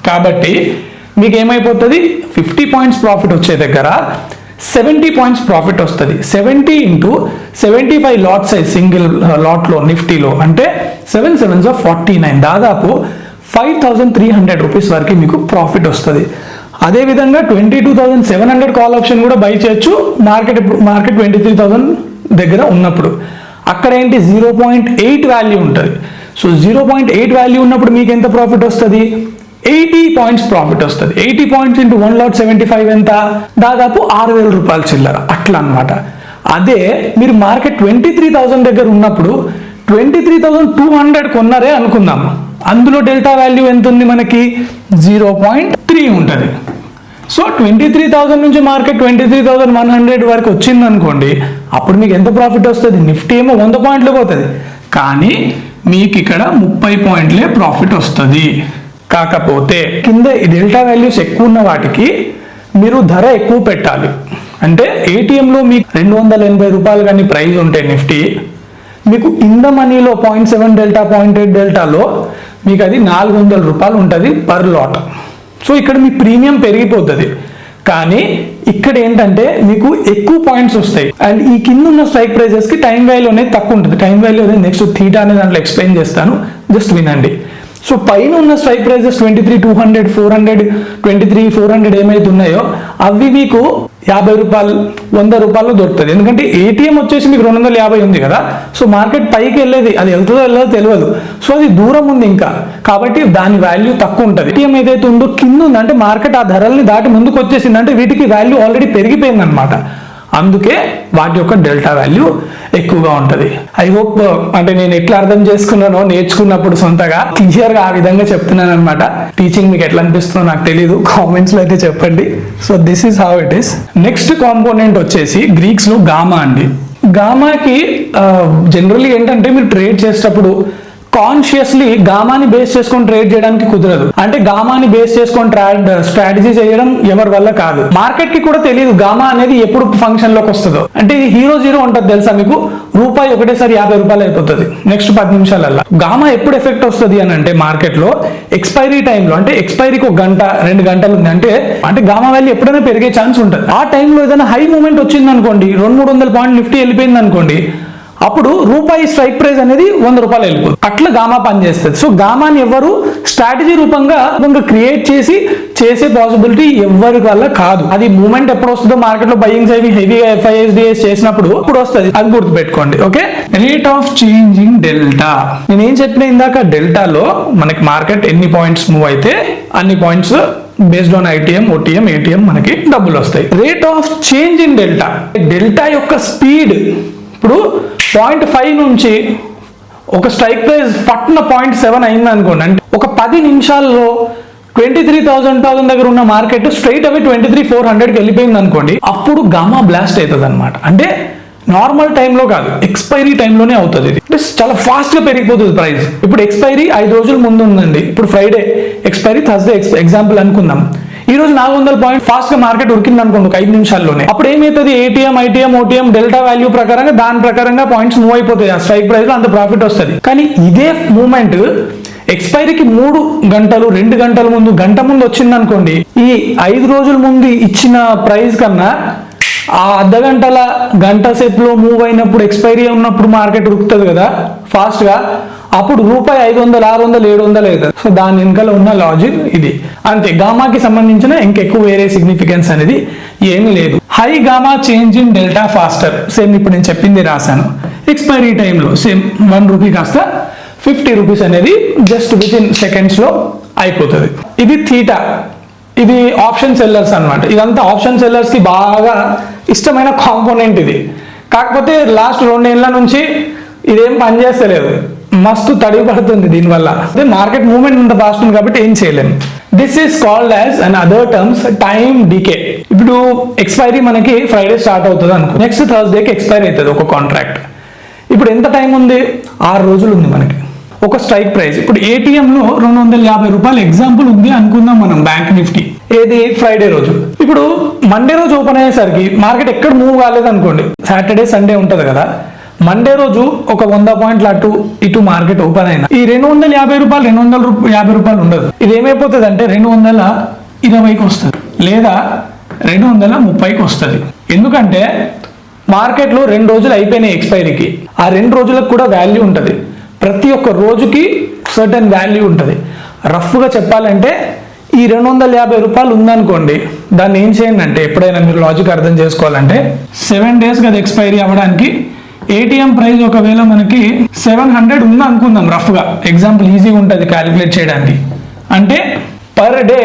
కాబట్టి మీకు ఏమైపోతుంది, 50 పాయింట్స్ ప్రాఫిట్ వచ్చే దగ్గర 70 పాయింట్స్ ప్రాఫిట్ వస్తుంది. 70 into 75 లాట్ సైజ్ సింగిల్ లాట్లో నిఫ్టీలో అంటే 7 7s of 49, దాదాపు 5,300 రూపీస్ వరకు మీకు ప్రాఫిట్ వస్తుంది. అదేవిధంగా 22,700 కాల్ ఆప్షన్ కూడా బై చేయొచ్చు మార్కెట్ 23,000 దగ్గర ఉన్నప్పుడు. అక్కడ ఏంటి 0.8 వాల్యూ ఉంటుంది. సో 0.8 వాల్యూ ఉన్నప్పుడు మీకు ఎంత ప్రాఫిట్ వస్తుంది, 80 పాయింట్స్ ప్రాఫిట్ వస్తుంది. 80 పాయింట్స్ ఇంటూ 1 లాట్ 75 ఎంత, దాదాపు 6,000 రూపాయలు చిల్లర, అట్లా అనమాట. అదే మీరు మార్కెట్ 23,000 దగ్గర ఉన్నప్పుడు 23,200 కొన్నారే అనుకుందాం, అందులో డెల్టా వాల్యూ ఎంత ఉంది మనకి, 0.3 ఉంటుంది. సో 23,000 నుంచి మార్కెట్ 23,100 వరకు వచ్చింది అనుకోండి, అప్పుడు మీకు ఎంత ప్రాఫిట్ వస్తుంది, నిఫ్టీ ఏమో 100 పాయింట్లు పోతుంది కానీ మీకు ఇక్కడ 30 పాయింట్లే ప్రాఫిట్ వస్తుంది. కాకపోతే కింద డెల్టా వాల్యూస్ ఎక్కువ ఉన్న వాటికి మీరు ధర ఎక్కువ పెట్టాలి. అంటే ఏటీఎంలో మీకు 280 రూపాయలు కానీ ప్రైస్ ఉంటే నిఫ్టీ, మీకు ఇన్ ద మనీలో 0.7 డెల్టా 0.8 డెల్టాలో మీకు అది 400 రూపాయలు ఉంటుంది పర్ లాట్. సో ఇక్కడ మీ ప్రీమియం పెరిగిపోతుంది. కానీ ఇక్కడ ఏంటంటే మీకు ఎక్కువ పాయింట్స్ వస్తాయి అండ్ ఈ కింద ఉన్న స్ట్రైక్ ప్రైజెస్ కి టైం వాల్యూ అనేది తక్కువ ఉంటుంది. టైం వాల్యూ అనేది నెక్స్ట్ థీటా అనే దాంట్లో ఎక్స్ప్లెయిన్ చేస్తాను, జస్ట్ వినండి. సో పైన ఉన్న స్ట్రైక్ ప్రైజెస్ 23,200 400 23,400 ఏమైతే ఉన్నాయో అవి మీకు 50 రూపాయలు 100 రూపాయలు దొరుకుతుంది. ఎందుకంటే ఏటీఎం వచ్చేసి మీకు 250 ఉంది కదా, సో మార్కెట్ పైకి వెళ్ళేది అది వెళ్తుందో వెళ్ళదో తెలియదు, సో అది దూరం ఉంది ఇంకా, కాబట్టి దాని వాల్యూ తక్కువ ఉంటుంది. ఏటీఎం ఏదైతే ఉందో కింద ఉంది అంటే మార్కెట్ ఆ ధరల్ని దాటి ముందుకు వచ్చేసింది అంటే వీటికి వాల్యూ ఆల్రెడీ పెరిగిపోయింది అనమాట. అందుకే వాటి యొక్క డెల్టా వాల్యూ ఎక్కువగా ఉంటుంది. ఐ హోప్ అంటే నేను ఎట్లా అర్థం చేసుకున్నానో నేర్చుకున్నప్పుడు సొంతగా క్లియర్ గా ఆ విధంగా చెప్తున్నాను అనమాట. టీచింగ్ మీకు ఎట్లా అనిపిస్తుందో నాకు తెలియదు, కామెంట్స్ లో అయితే చెప్పండి. So this is how it is. Next component వచ్చేసి గ్రీక్స్ లో గామా అండి. గామాకి జనరల్లీ ఏంటంటే మీరు ట్రేడ్ చేసేటప్పుడు కాన్షియస్లీ గామాని బేస్ చేసుకొని ట్రేడ్ చేయడానికి కుదరదు. అంటే గామాని బేస్ చేసుకొని స్ట్రాటజీ చేయడం ఎవరి వల్ల కాదు. మార్కెట్ కి కూడా తెలియదు గామా అనేది ఎప్పుడు ఫంక్షన్ లోకి వస్తుందో. అంటే హీరో జీరో ఉంటుంది తెలుసా మీకు, రూపాయి ఒకటేసారి 50 రూపాయలు అయిపోతుంది నెక్స్ట్ 10 నిమిషాలల్లో. గామా ఎప్పుడు ఎఫెక్ట్ వస్తుంది అని అంటే మార్కెట్ లో ఎక్స్పైరీ టైంలో, అంటే ఎక్స్పైరీకి 1 గంట 2 గంటలు ఉంది అంటే గామా వాల్యూ ఎప్పుడైనా పెరిగే ఛాన్స్ ఉంటుంది. ఆ టైంలో ఏదైనా హై మూమెంట్ వచ్చింది అనుకోండి, 200-300 పాయింట్ నిఫ్టీ వెళ్ళిపోయింది అనుకోండి, అప్పుడు రూపాయి స్ట్రైక్ ప్రైస్ అనేది 100 రూపాయలు వెళ్ళిపోతుంది. అట్లా గామా పనిచేస్తుంది. సో గామాని ఎవరు స్ట్రాటజీ రూపంగా క్రియేట్ చేసే పాసిబిలిటీ ఎవరి వల్ల కాదు. అది మూమెంట్ ఎప్పుడు వస్తుందో మార్కెట్ లో బయింగ్స్ అవి హెవీగా FISDS చేసినప్పుడు ఇప్పుడు వస్తుంది, అది గుర్తుపెట్టుకోండి. Okay, rate of change in delta. నేను ఏం చెప్పిన ఇందాక, డెల్టాలో మనకి మార్కెట్ ఎన్ని పాయింట్స్ మూవ్ అయితే అన్ని points based on ITM, OTM, ATM మనకి డబ్బులు వస్తాయి. Rate of change in delta, delta యొక్క స్పీడ్. ఇప్పుడు 0.5 నుంచి ఒక స్ట్రైక్ ప్రైస్ పట్టిన 0.7 అయింది అనుకోండి, అంటే ఒక 10 నిమిషాల్లో 23,000 దగ్గర ఉన్న మార్కెట్ స్ట్రైట్ అవే 23,400కి వెళ్ళిపోయింది అనుకోండి, అప్పుడు గామా బ్లాస్ట్ అవుతుంది అనమాట. అంటే నార్మల్ టైంలో కాదు, ఎక్స్పైరీ టైంలోనే అవుతుంది. ఇది అంటే చాలా ఫాస్ట్ గా పెరిగిపోతుంది ప్రైస్. ఇప్పుడు ఎక్స్పైరీ 5 రోజుల ముందు ఉందండి, ఇప్పుడు ఫ్రైడే ఎక్స్పైరీ, థర్స్డే ఎగ్జాంపుల్ అనుకుందాం. ఈ రోజు 400 పాయింట్ ఫాస్ట్ గా మార్కెట్ ఉరికింది అనుకోండి ఒక 5 నిమిషాల్లోనే, అప్పుడు ఏమైతుంది, ATM, ITM, OTM delta value ప్రకారంగా దాని ప్రకారంగా పాయింట్స్ మూవ్ అయిపోతాయి, ఆ స్ట్రైక్ ప్రైస్ లో అంత ప్రాఫిట్ వస్తుంది. కానీ ఇదే మూమెంట్ ఎక్స్పైరీకి 3 గంటలు 2 గంటల ముందు, గంట ముందు వచ్చింది అనుకోండి, ఈ 5 రోజుల ముందు ఇచ్చిన ప్రైస్ కన్నా ఆ అర్ధగంటల గంట సేపులో మూవ్ అయినప్పుడు ఎక్స్పైరీ ఉన్నప్పుడు మార్కెట్ ఉరుకుతుంది కదా ఫాస్ట్ గా, అప్పుడు రూపాయి 500, 600, 700 అవుతుంది. సో దాని వెనకాల ఉన్న లాజిక్ ఇది అంతే. గామాకి సంబంధించిన ఇంకెక్కువ వేరే సిగ్నిఫికెన్స్ అనేది ఏమీ లేదు. High gamma change in delta faster, same ఇప్పుడు నేను చెప్పింది రాశాను. ఎక్స్పైరీ టైంలో సేమ్ 1 రూపీ కాస్త 50 రూపీస్ అనేది జస్ట్ విత్ ఇన్ సెకండ్స్లో అయిపోతుంది. ఇది థీటా, ఇది ఆప్షన్ సెల్లర్స్ అనమాట. ఇదంతా ఆప్షన్ సెల్లర్స్కి బాగా ఇష్టమైన కాంపోనెంట్ ఇది. కాకపోతే లాస్ట్ 2 ఏళ్ల నుంచి ఇదేం పనిచేస్తలేదు, మస్తు తడివి పడుతుంది దీనివల్ల. అదే మార్కెట్ మూవ్మెంట్ ఇంత ఫాస్ట్ ఉంది కాబట్టి ఏం చేయలేము. This is called as and other terms time decay. ఇప్పుడు ఎక్స్పైరీ మనకి ఫ్రైడే స్టార్ట్ అవుతుంది అనుకో, నెక్స్ట్ థర్స్డేకి ఎక్స్పైరీ అవుతుంది ఒక కాంట్రాక్ట్. ఇప్పుడు ఎంత టైం ఉంది? 6 రోజులు ఉంది మనకి. ఒక స్ట్రైక్ ప్రైస్ ఇప్పుడు ఏటీఎంలో 250 రూపాయలు ఎగ్జాంపుల్ ఉంది అనుకుందాం మనం, బ్యాంక్ నిఫ్టీ. ఏది? ఫ్రైడే రోజు. ఇప్పుడు మండే రోజు ఓపెన్ అయ్యేసరికి మార్కెట్ ఎక్కడ మూవ్ కాలేదు అనుకోండి, సాటర్డే సండే ఉంటుంది కదా, మండే రోజు ఒక 100 పాయింట్లు అటు ఇటు మార్కెట్ ఓపెన్ అయినా ఈ 250 రూపాయలు 250 రూపాయలు ఉండదు. ఇది ఏమైపోతుంది అంటే 220కి వస్తుంది లేదా 230కి వస్తుంది. ఎందుకంటే మార్కెట్లో 2 రోజులు అయిపోయినాయి ఎక్స్పైరీకి. ఆ 2 రోజులకు కూడా వాల్యూ ఉంటుంది. ప్రతి ఒక్క రోజుకి సర్టన్ వాల్యూ ఉంటుంది. రఫ్గా చెప్పాలంటే ఈ 250 రూపాయలు ఉందనుకోండి, దాన్ని ఏం చేయండి అంటే, ఎప్పుడైనా మీరు లాజిక్ అర్థం చేసుకోవాలంటే 7 డేస్ కదా ఎక్స్పైరీ అవ్వడానికి, ఏటీఎం ప్రైస్ ఒకవేళ మనకి 700 ఉంది అనుకుందాం రఫ్గా, ఎగ్జాంపుల్ ఈజీగా ఉంటుంది క్యాలిక్యులేట్ చేయడానికి. అంటే పర్ డే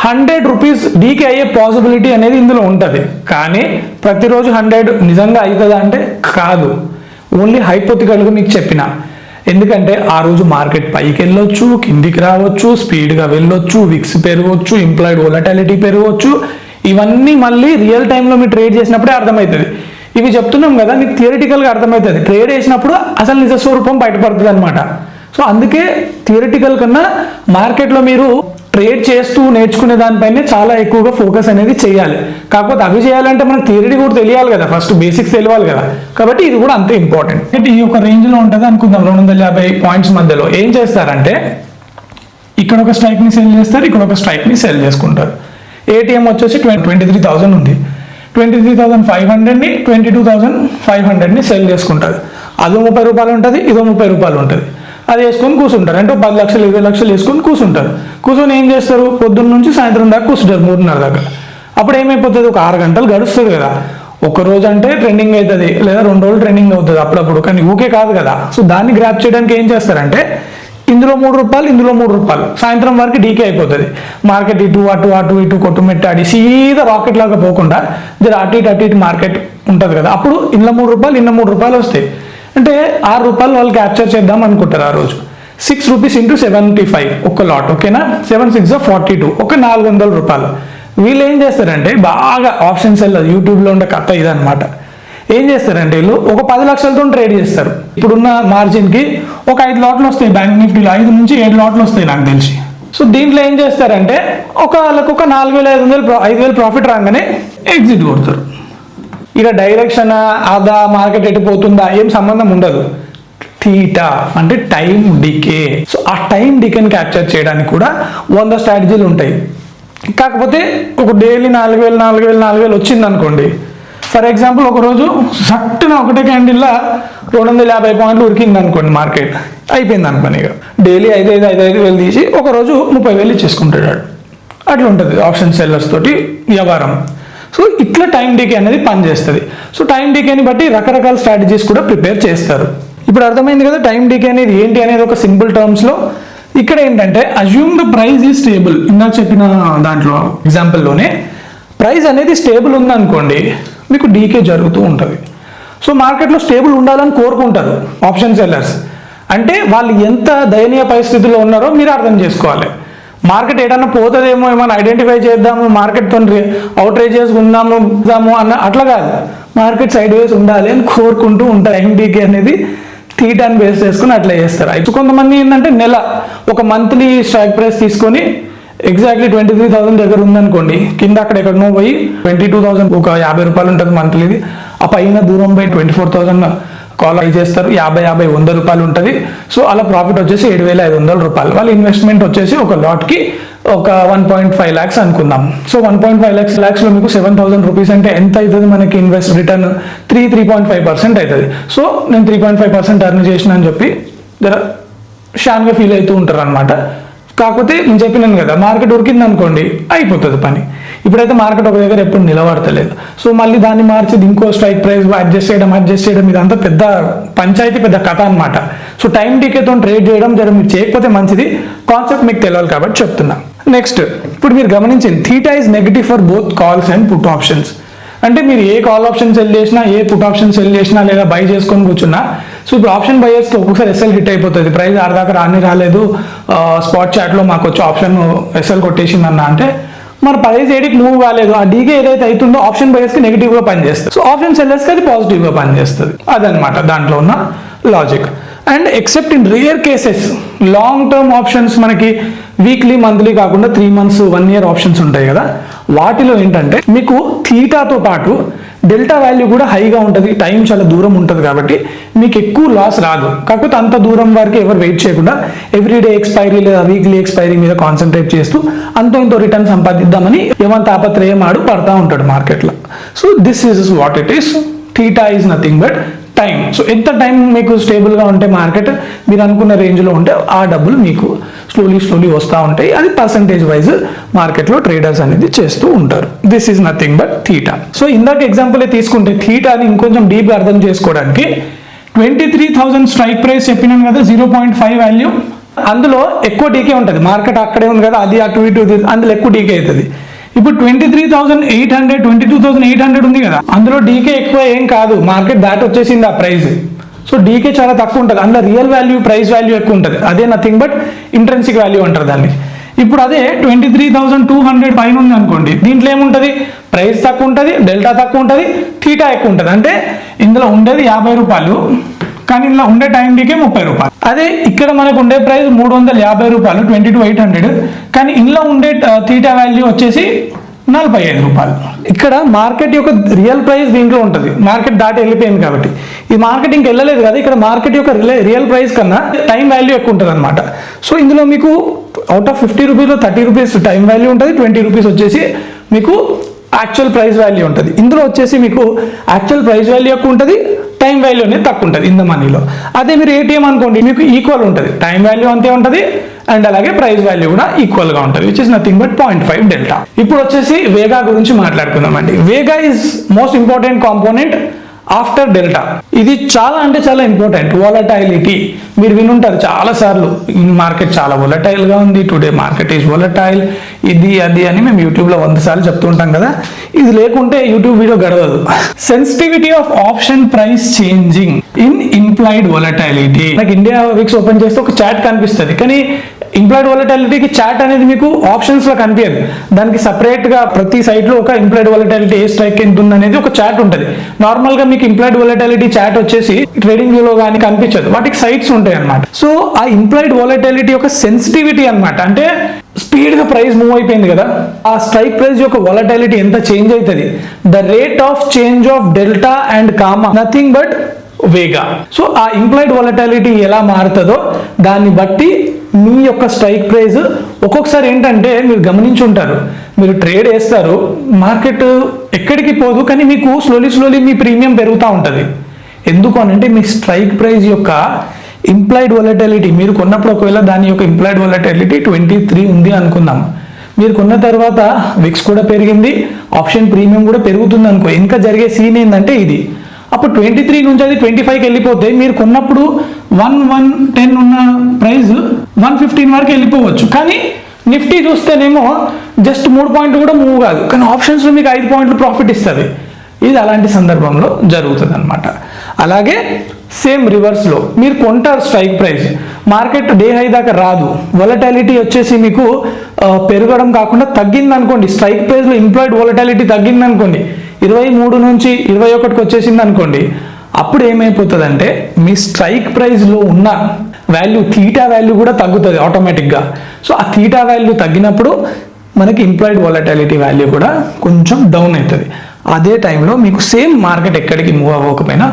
100 రూపీస్ డీకే అయ్యే పాసిబిలిటీ అనేది ఇందులో ఉంటుంది. కానీ ప్రతిరోజు 100 నిజంగా అవుతుందా అంటే కాదు, ఓన్లీ హైపోథిటికల్గా మీకు చెప్పిన. ఎందుకంటే ఆ రోజు మార్కెట్ పైకి వెళ్ళొచ్చు, కిందికి రావచ్చు, స్పీడ్గా వెళ్ళొచ్చు, విక్స్ పెరగవచ్చు, ఇంప్లాయిడ్ వోలటాలిటీ పెరగవచ్చు. ఇవన్నీ మళ్ళీ రియల్ టైంలో మీరు ట్రేడ్ చేసినప్పుడే అర్థమవుతుంది. ఇవి చెప్తున్నాం కదా, మీకు థియరిటికల్గా అర్థమవుతుంది, ట్రేడ్ చేసినప్పుడు అసలు నిజ స్వరూపం బయటపడుతుంది అనమాట. సో అందుకే థియరిటికల్ కన్నా మార్కెట్లో మీరు ట్రేడ్ చేస్తూ నేర్చుకునే దానిపైనే చాలా ఎక్కువగా ఫోకస్ అనేది చేయాలి. కాకపోతే అవి చేయాలంటే మనకు థియరీ కూడా తెలియాలి కదా, ఫస్ట్ బేసిక్స్ తెలియాలి కదా. కాబట్టి ఇది కూడా అంతే ఇంపార్టెంట్. ఈ ఒక రేంజ్లో ఉంటుంది అనుకుందాం, 250 పాయింట్స్ మధ్యలో. ఏం చేస్తారంటే ఇక్కడ ఒక స్ట్రైక్ని సెల్ చేస్తారు, ఇక్కడ ఒక స్ట్రైక్ని సెల్ చేసుకుంటారు. ఏటీఎం వచ్చేసి 23,000 ఉంది, 23,500ని 22,500ని సెల్ చేసుకుంటారు. అదో 30 రూపాయలు ఉంటుంది, ఇదో 30 రూపాయలు ఉంటుంది. అది వేసుకొని కూర్చుంటారు. అంటే 10 లక్షలు 20 లక్షలు వేసుకొని కూర్చుంటారు. కూర్చొని ఏం చేస్తారు? పొద్దున్న నుంచి సాయంత్రం దాకా కూర్చుంటారు, 3:30 దాకా. అప్పుడు ఏమైపోతుంది? ఒక 6 గంటలు గడుస్తుంది కదా. ఒక రోజు అంటే ట్రెండింగ్ అవుతుంది, లేదా 2 రోజులు ట్రెండింగ్ అవుతుంది అప్పుడప్పుడు, కానీ ఊకే కాదు కదా. సో దాన్ని గ్రాప్ చేయడానికి ఏం చేస్తారంటే, ఇందులో 3 రూపాయలు, ఇందులో 3 రూపాయలు, సాయంత్రం వరకు డీకే అయిపోతుంది. మార్కెట్ ఇటు అటు అటు ఇటు కొట్టుమెట్టాడి సీదా రాకెట్ లాగా పోకుండా జర అటు ఇటు మార్కెట్ ఉంటుంది కదా, అప్పుడు ఇందులో 3 రూపాయలు, ఇందులో 3 రూపాయలు వస్తాయి. అంటే 6 రూపాయలు వాళ్ళు క్యాప్చర్ చేద్దాం అనుకుంటారు ఆ రోజు. 6 రూపీస్ ఇంటూ 75 ఒక లాట్, ఓకేనా? 7 6 42, ఒక 400 రూపాయలు. వీళ్ళు ఏం చేస్తారంటే, బాగా ఆప్షన్ సెల్ యూట్యూబ్లో ఉండే కథ ఇదనమాట. ఏం చేస్తారంటే వీళ్ళు ఒక 10 లక్షలతో ట్రేడ్ చేస్తారు. ఇప్పుడున్న మార్జిన్కి ఒక 5 లాట్లు వస్తాయి బ్యాంక్ నిఫ్టీలో, 5 నుంచి 7 లాట్లు వస్తాయి నాకు తెలిసి. సో దీంట్లో ఏం చేస్తారంటే వాళ్ళకు ఒక 4,500 ప్రాఫిట్ రాగానే ఎగ్జిట్ కొడతారు. ఇక డైరెక్షన్ ఆదా మార్కెట్ ఎట్టిపోతుందా ఏం సంబంధం ఉండదు. థీటా అంటే టైం డికే. సో ఆ టైం డికేని క్యాప్చర్ చేయడానికి కూడా 100 స్ట్రాటజీలు ఉంటాయి. కాకపోతే ఒక డైలీ 4,000 వచ్చింది అనుకోండి, ఫర్ ఎగ్జాంపుల్ ఒకరోజు సట్టున ఒకటే క్యాండిల్లా 250 పాయింట్లు ఉరికింది అనుకోండి, మార్కెట్ అయిపోయింది అనుకోండి. ఇక డైలీ 5,000 తీసి ఒకరోజు 30,000 ఇచ్చేసుకుంటాడు. అట్లా ఉంటుంది ఆప్షన్ సెల్లర్స్ తోటి వ్యవహారం. సో ఇట్లా టైం డీకే అనేది పనిచేస్తుంది. సో టైం డీకేని బట్టి రకరకాల స్ట్రాటజీస్ కూడా ప్రిపేర్ చేస్తారు. ఇప్పుడు అర్థమైంది కదా టైం డీకే అనేది ఏంటి అనేది ఒక సింపుల్ టర్మ్స్లో. ఇక్కడ ఏంటంటే assume the price is stable. ఇందాక చెప్పిన దాంట్లో ఎగ్జాంపుల్లోనే ప్రైస్ అనేది స్టేబుల్ ఉందనుకోండి, మీకు డీకే జరుగుతూ ఉంటుంది. సో మార్కెట్లో స్టేబుల్ ఉండాలని కోరుకుంటారు ఆప్షన్ సెల్లర్స్. అంటే వాళ్ళు ఎంత దయనీయ పరిస్థితుల్లో ఉన్నారో మీరు అర్థం చేసుకోవాలి. మార్కెట్ ఏదన్నా పోతుందేమో, ఏమైనా ఐడెంటిఫై చేద్దాము, మార్కెట్తో అవుట్ రేజెస్ ఉందాము అన్న అట్లా కాదు, మార్కెట్ సైడ్ వేస్ ఉండాలి అని కోరుకుంటూ ఉంటారు. ఎండికే అనేది థీటాని బేస్ చేసుకుని అట్లా చేస్తారు. అయితే కొంతమంది ఏంటంటే ఒక మంత్లీ స్ట్రైక్ ప్రైస్ తీసుకొని ఎగ్జాక్ట్లీ 23,000 దగ్గర ఉందనుకోండి, కింద అక్కడ ఎక్కడనో పోయి 22,000 ఒక 50 రూపాయలు ఉంటుంది మంత్లీది, ఆ పైన దూరం పోయి 24,000 కాల్ అయి చేస్తారు. 50 100 రూపాయలు ఉంటుంది. సో అలా ప్రాఫిట్ వచ్చేసి 7,500 రూపాయలు. వాళ్ళ ఇన్వెస్ట్మెంట్ వచ్చేసి ఒక లాట్కి ఒక 1.5 lakhs అనుకుందాం. సో 1.5 lakhsలో మీకు 7,000 రూపీస్ అంటే ఎంత అవుతుంది మనకి ఇన్వెస్ట్ రిటర్న్? 3.5% అవుతుంది. సో నేను 3.5% ఎర్న్ చేసిన అని చెప్పి జర షాన్గా ఫీల్ అవుతూ ఉంటారు అనమాట. కాకపోతే నేను చెప్పినాను కదా, మార్కెట్ ఉరికింది అనుకోండి అయిపోతుంది పని. ఇప్పుడైతే మార్కెట్ ఒక దగ్గర ఎప్పుడు నిలబడతలేదు. సో మళ్ళీ దాన్ని మార్చి ఇంకో స్ట్రైక్ ప్రైస్ అడ్జస్ట్ చేయడం ఇదంతా పెద్ద పంచాయతీ, పెద్ద కథ అనమాట. సో టైం డీకేతో ట్రేడ్ చేయడం మీరు చేయకపోతే మంచిది. కాన్సెప్ట్ మీకు తెలియాలి కాబట్టి చెప్తున్నా. నెక్స్ట్, ఇప్పుడు మీరు గమనించింది theta is negative for both calls and put options. అంటే మీరు ఏ కాల్ ఆప్షన్ సెల్ చేసినా, ఏ పుట్ ఆప్షన్ సెల్ చేసినా, లేదా బై చేసుకొని కూర్చున్నా, సో ఇప్పుడు ఆప్షన్ బయర్స్కి ఒక్కొక్కసారి ఎస్ఎల్ హిట్ అయిపోతుంది. ప్రైస్ ఆడదాకా రాలేదు, స్పాట్ చాట్లో మాకు వచ్చి ఆప్షన్ ఎస్ఎల్ కొట్టేసింది అన్న అంటే మన ప్రైస్ ఏడికి మూవ్ కాలేదు, ఆ డీకే ఏదైతే అవుతుందో ఆప్షన్ బయర్స్కి నెగిటివ్గా పనిచేస్తుంది. సో ఆప్షన్ సెల్లర్స్కి అది పాజిటివ్గా పనిచేస్తుంది. అదనమాట దాంట్లో ఉన్న logic. And except in rare cases long term options, మనకి వీక్లీ మంత్లీ కాకుండా 3 months 1 year ఆప్షన్స్ ఉంటాయి కదా, వాటిలో ఏంటంటే మీకు థీటాతో పాటు డెల్టా వాల్యూ కూడా హైగా ఉంటుంది, టైం చాలా దూరం ఉంటుంది కాబట్టి మీకు ఎక్కువ లాస్ రాదు. కాకపోతే అంత దూరం వరకు ఎవరు వెయిట్ చేయకుండా ఎవ్రీడే ఎక్స్పైరీ లేదా వీక్లీ ఎక్స్పైరీ మీద కాన్సన్ట్రేట్ చేస్తూ అంతో ఇంతో రిటర్న్ సంపాదిద్దామని ఏమంత తాపత్రయం ఆడు పడతా ఉంటాడు మార్కెట్లో. So this is what it is. Theta is nothing but time. So ఎంత టైం మీకు స్టేబుల్గా ఉంటే మార్కెట్ మీరు అనుకున్న రేంజ్లో ఉంటే ఆ డబ్బులు మీకు స్లోలీ వస్తూ ఉంటాయి. అది పర్సంటేజ్ వైజ్ మార్కెట్లో ట్రేడర్స్ అనేది చేస్తూ ఉంటారు. This is nothing but theta. So ఇందాక ఎగ్జాంపుల్ తీసుకుంటే థీటాని ఇంకొంచెం డీప్గా అర్థం చేసుకోవడానికి 23,000 స్ట్రైక్ ప్రైస్ చెప్పినాను కదా, 0.5 వాల్యూ, అందులో ఎక్కువ డీకే ఉంటుంది. మార్కెట్ అక్కడే ఉంది కదా, అది అటు ఇటు అందులో ఎక్కువ డీకే అవుతుంది. ఇప్పుడు 23,800 22,800 ఉంది కదా, అందులో డీకే ఎక్కువ ఏం కాదు, మార్కెట్ దాటి వచ్చేసింది ఆ ప్రైస్. సో డీకే చాలా తక్కువ ఉంటుంది, అందులో రియల్ వాల్యూ ప్రైస్ వాల్యూ ఎక్కువ ఉంటుంది. అదే నథింగ్ బట్ ఇంట్రెన్సిక్ వాల్యూ అంటారు దాన్ని. ఇప్పుడు అదే 23,200 పైన ఉంది అనుకోండి, దీంట్లో ఏముంటుంది, ప్రైస్ తక్కువ ఉంటుంది, డెల్టా తక్కువ ఉంటుంది, థీటా ఎక్కువ ఉంటుంది. అంటే ఇందులో ఉండేది 50 రూపాయలు, కానీ ఇందులో ఉండే టైం డీకే 30 రూపాయలు. అదే ఇక్కడ మనకు ఉండే ప్రైస్ 350 రూపాయలు, 22,800, కానీ ఇందులో ఉండే థీటా వాల్యూ వచ్చేసి 45 రూపాయలు. ఇక్కడ మార్కెట్ యొక్క రియల్ ప్రైస్ దీంట్లో ఉంటుంది, మార్కెట్ దాటి వెళ్ళిపోయింది కాబట్టి. ఈ మార్కెట్ ఇంక వెళ్ళలేదు కదా, ఇక్కడ మార్కెట్ యొక్క రియల్ ప్రైస్ కన్నా టైం వాల్యూ ఎక్కువ ఉంటుంది అనమాట. సో ఇందులో మీకు అవుట్ ఆఫ్ 50 రూపీస్లో 30 రూపీస్ టైం వాల్యూ ఉంటుంది, 20 రూపీస్ వచ్చేసి మీకు యాక్చువల్ ప్రైస్ వాల్యూ ఉంటుంది. ఇందులో వచ్చేసి మీకు యాక్చువల్ ప్రైస్ వాల్యూ ఎక్కువ ఉంటుంది, టైం వాల్యూ అనేది తక్కువ ఉంటుంది ఇన్ ద మనీలో. అదే మీరు ఏటీఎం అనుకోండి, మీకు ఈక్వల్ ఉంటుంది, టైం వాల్యూ అంతే ఉంటుంది అండ్ అలాగే ప్రైస్ వాల్యూ కూడా ఈక్వల్ గా ఉంటుంది, which is nothing but 0.5 delta. ఇప్పుడు వచ్చేసి వేగా గురించి మాట్లాడుకుందామండి. Vega is most important component after delta. ఇది చాలా అంటే చాలా ఇంపార్టెంట్. వాలటైలిటీ మీరు వినుంటారు చాలా సార్లు, మార్కెట్ చాలా వాలటైల్ గా ఉంది, టుడే మార్కెట్ ఈజ్ వాలటైల్, ఇది అది అని మేము యూట్యూబ్ లో 100 సార్లు చెప్తూ ఉంటాం కదా. ఇది లేకుంటే యూట్యూబ్ వీడియో గడవదు. Sensitivity of option price changing in implied volatility. నాకు ఇండియా విక్స్ ఓపెన్ చేస్తే ఒక చాట్ కనిపిస్తుంది, కానీ ఇంప్లాయిడ్ వాలటాలిటీకి చాట్ అనేది మీకు ఆప్షన్స్ లో కనిపించదు. దానికి సపరేట్ గా ప్రతి సైట్ లో ఒక ఇంప్లాయిడ్ వాలటాలిటీ ఏ స్ట్రైక్ ఎంత ఉంది అనేది ఒక చాట్ ఉంటుంది. నార్మల్ గా మీకు ఇంప్లాయిడ్ వాలటాలిటీ చాట్ వచ్చేసి ట్రేడింగ్ వ్యూలో కానీ కనిపించదు, వాటికి సైట్స్ ఉంటాయి అన్నమాట. సో ఆ ఇంప్లాయిడ్ వాలటాలిటీ యొక్క సెన్సిటివిటీ అన్నమాట, అంటే స్పీడ్ గా ప్రైస్ మూవ్ అయిపోయింది కదా, ఆ స్ట్రైక్ ప్రైస్ యొక్క వాలటాలిటీ ఎంత చేంజ్ అవుతుంది, the rate of change of delta and comma nothing but Vega. So ఆ ఇంప్లాయిడ్ వాలటాలిటీ ఎలా మారుతుందో దాన్ని బట్టి మీ యొక్క స్ట్రైక్ ప్రైస్ ఒక్కొక్కసారి ఏంటంటే మీరు గమనించుంటారు, మీరు ట్రేడ్ వేస్తారు, మార్కెట్ ఎక్కడికి పోదు, కానీ మీకు స్లోలీ మీ ప్రీమియం పెరుగుతూ ఉంటుంది. ఎందుకు అనంటే మీ స్ట్రైక్ ప్రైస్ యొక్క ఇంప్లాయిడ్ వాలటాలిటీ, మీరు కొన్నప్పుడు ఒకవేళ దాని యొక్క ఇంప్లాయిడ్ వాలటాలిటీ 23 ఉంది అనుకుందాం, మీరు కొన్న తర్వాత విక్స్ కూడా పెరిగింది, ఆప్షన్ ప్రీమియం కూడా పెరుగుతుంది అనుకో, ఇంకా జరిగే సీన్ ఏంటంటే ఇది, అప్పుడు 23 నుంచి అది 25కి వెళ్ళిపోతే మీరు కొన్నప్పుడు 110 ఉన్న ప్రైస్ 115 వరకు వెళ్ళిపోవచ్చు. కానీ నిఫ్టీ చూస్తేనేమో జస్ట్ 3 పాయింట్లు కూడా మూవ్ కాదు, కానీ ఆప్షన్స్లో మీకు 5 పాయింట్లు ప్రాఫిట్ ఇస్తుంది. ఇది అలాంటి సందర్భంలో జరుగుతుంది అనమాట. అలాగే సేమ్ రివర్స్లో మీరు కొంటారు strike price, market day high దాకా రాదు, వాలటాలిటీ వచ్చేసి మీకు పెరగడం కాకుండా తగ్గింది అనుకోండి, స్ట్రైక్ ప్రైస్లో ఇంప్లాయిడ్ వాలటాలిటీ తగ్గింది అనుకోండి, 23 నుంచి 21కి వచ్చేసింది అనుకోండి, అప్పుడు ఏమైపోతుందంటే మీ స్ట్రైక్ ప్రైస్లో ఉన్న వాల్యూ థీటా వాల్యూ కూడా తగ్గుతుంది ఆటోమేటిక్గా. సో ఆ థీటా వాల్యూ తగ్గినప్పుడు మనకి ఇంప్లాయిడ్ వాలటాలిటీ వాల్యూ కూడా కొంచెం డౌన్ అవుతుంది. అదే టైంలో మీకు సేమ్ మార్కెట్ ఎక్కడికి మూవ్ అవ్వకపోయినా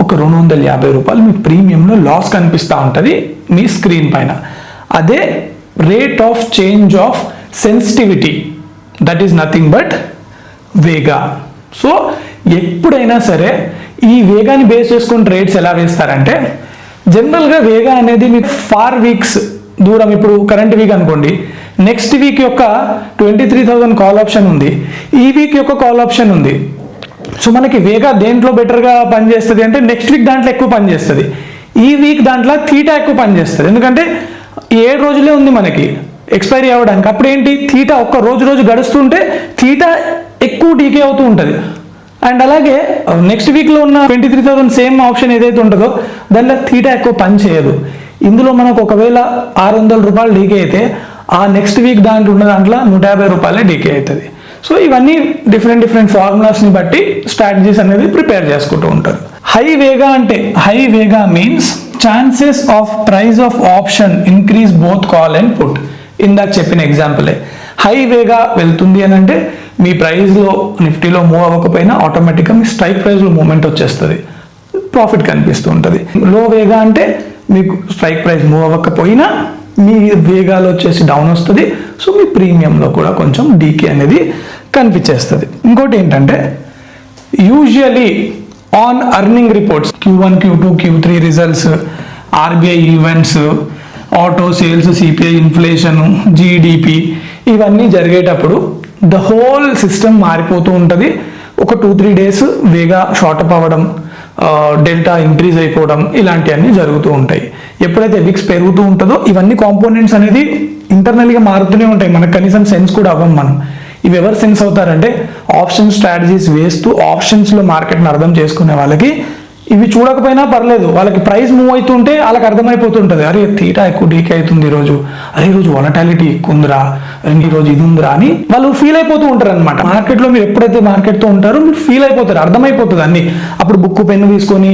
ఒక 250 రూపాయలు మీ ప్రీమియంలో లాస్ కనిపిస్తూ ఉంటుంది మీ స్క్రీన్ పైన. అదే rate of change of sensitivity, that is nothing but Vega. So ఎప్పుడైనా సరే ఈ వేగాని బేస్ చేసుకుని ట్రేడ్స్ ఎలా వేస్తారంటే, జనరల్గా వేగా అనేది మీకు 4 వీక్స్ దూరం ఇప్పుడు కరెంట్ వీక్ అనుకోండి, నెక్స్ట్ వీక్ యొక్క 23,000 కాల్ ఆప్షన్ ఉంది, ఈ వీక్ యొక్క కాల్ ఆప్షన్ ఉంది. సో మనకి వేగా దేంట్లో బెటర్గా పనిచేస్తుంది అంటే నెక్స్ట్ వీక్ దాంట్లో ఎక్కువ పనిచేస్తుంది, ఈ వీక్ దాంట్లో థీటా ఎక్కువ పనిచేస్తుంది. ఎందుకంటే 7 రోజులే ఉంది మనకి ఎక్స్పైరీ అవ్వడానికి. అప్పుడు ఏంటి, థీటా ఒక్క రోజు గడుస్తుంటే థీటా ఎక్కువ డీకే అవుతూ ఉంటుంది. అండ్ అలాగే నెక్స్ట్ వీక్లో ఉన్న 23,000 సేమ్ ఆప్షన్ ఏదైతే ఉంటుందో దాంట్లో థీటా ఎక్కువ పని చేయదు. ఇందులో మనకు ఒకవేళ 600 రూపాయలు డీకే అయితే ఆ నెక్స్ట్ వీక్ దాంట్లో ఉన్న దాంట్లో 150 రూపాయలే డీకే అవుతుంది. సో ఇవన్నీ డిఫరెంట్ ఫార్ములాస్ని బట్టి స్ట్రాటజీస్ అనేది ప్రిపేర్ చేసుకుంటూ ఉంటారు. హై వేగా అంటే, high Vega means chances of price of option increase both call and put. ఇందాక చెప్పిన ఎగ్జాంపులే, హై వేగా వెళ్తుంది అని అంటే మీ ప్రైస్లో నిఫ్టీలో మూవ్ అవ్వకపోయినా ఆటోమేటిక్గా మీ స్ట్రైక్ ప్రైస్లో మూవ్మెంట్ వచ్చేస్తుంది, ప్రాఫిట్ కనిపిస్తూ ఉంటుంది. లో వేగా అంటే మీకు స్ట్రైక్ ప్రైస్ మూవ్ అవ్వకపోయినా మీ వేగాలో వచ్చేసి డౌన్ వస్తుంది. సో మీ ప్రీమియంలో కూడా కొంచెం డీకే అనేది కనిపించేస్తుంది. ఇంకోటి ఏంటంటే usually on earning reports, Q1, Q2, Q3 results, RBI events, auto sales, CPI, inflation, GDP, ఇవన్నీ జరిగేటప్పుడు ద హోల్ సిస్టమ్ మారిపోతూ ఉంటుంది. ఒక 2-3 డేస్ వేగా షార్టప్ అవ్వడం, డెల్టా ఇంక్రీజ్ అయిపోవడం, ఇలాంటివన్నీ జరుగుతూ ఉంటాయి. ఎప్పుడైతే విక్స్ పెరుగుతూ ఉంటుందో ఇవన్నీ కాంపోనెంట్స్ అనేది ఇంటర్నల్గా మారుతూనే ఉంటాయి. మనకు కనీసం సెన్స్ కూడా అవ్వం మనం. ఇవి ఎవరు సెన్స్ అవుతారంటే ఆప్షన్ స్ట్రాటజీస్ వేస్తూ ఆప్షన్స్లో మార్కెట్ని అర్థం చేసుకునే వాళ్ళకి ఇవి చూడకపోయినా పర్లేదు, వాళ్ళకి ప్రైస్ మూవ్ అవుతుంటే వాళ్ళకి అర్థమైపోతుంటుంది, అరే థీటా ఎక్కువ డీకే అవుతుంది ఈరోజు, అరే ఈరోజు వాలటాలిటీ ఎక్కువ ఉందిరా, ఈరోజు ఇది ఉందిరా అని వాళ్ళు ఫీల్ అయిపోతూ ఉంటారు అనమాట. మార్కెట్లో మీరు ఎప్పుడైతే మార్కెట్తో ఉంటారో మీరు ఫీల్ అయిపోతారు, అర్థమైపోతుంది అన్ని. అప్పుడు బుక్ పెన్ను తీసుకొని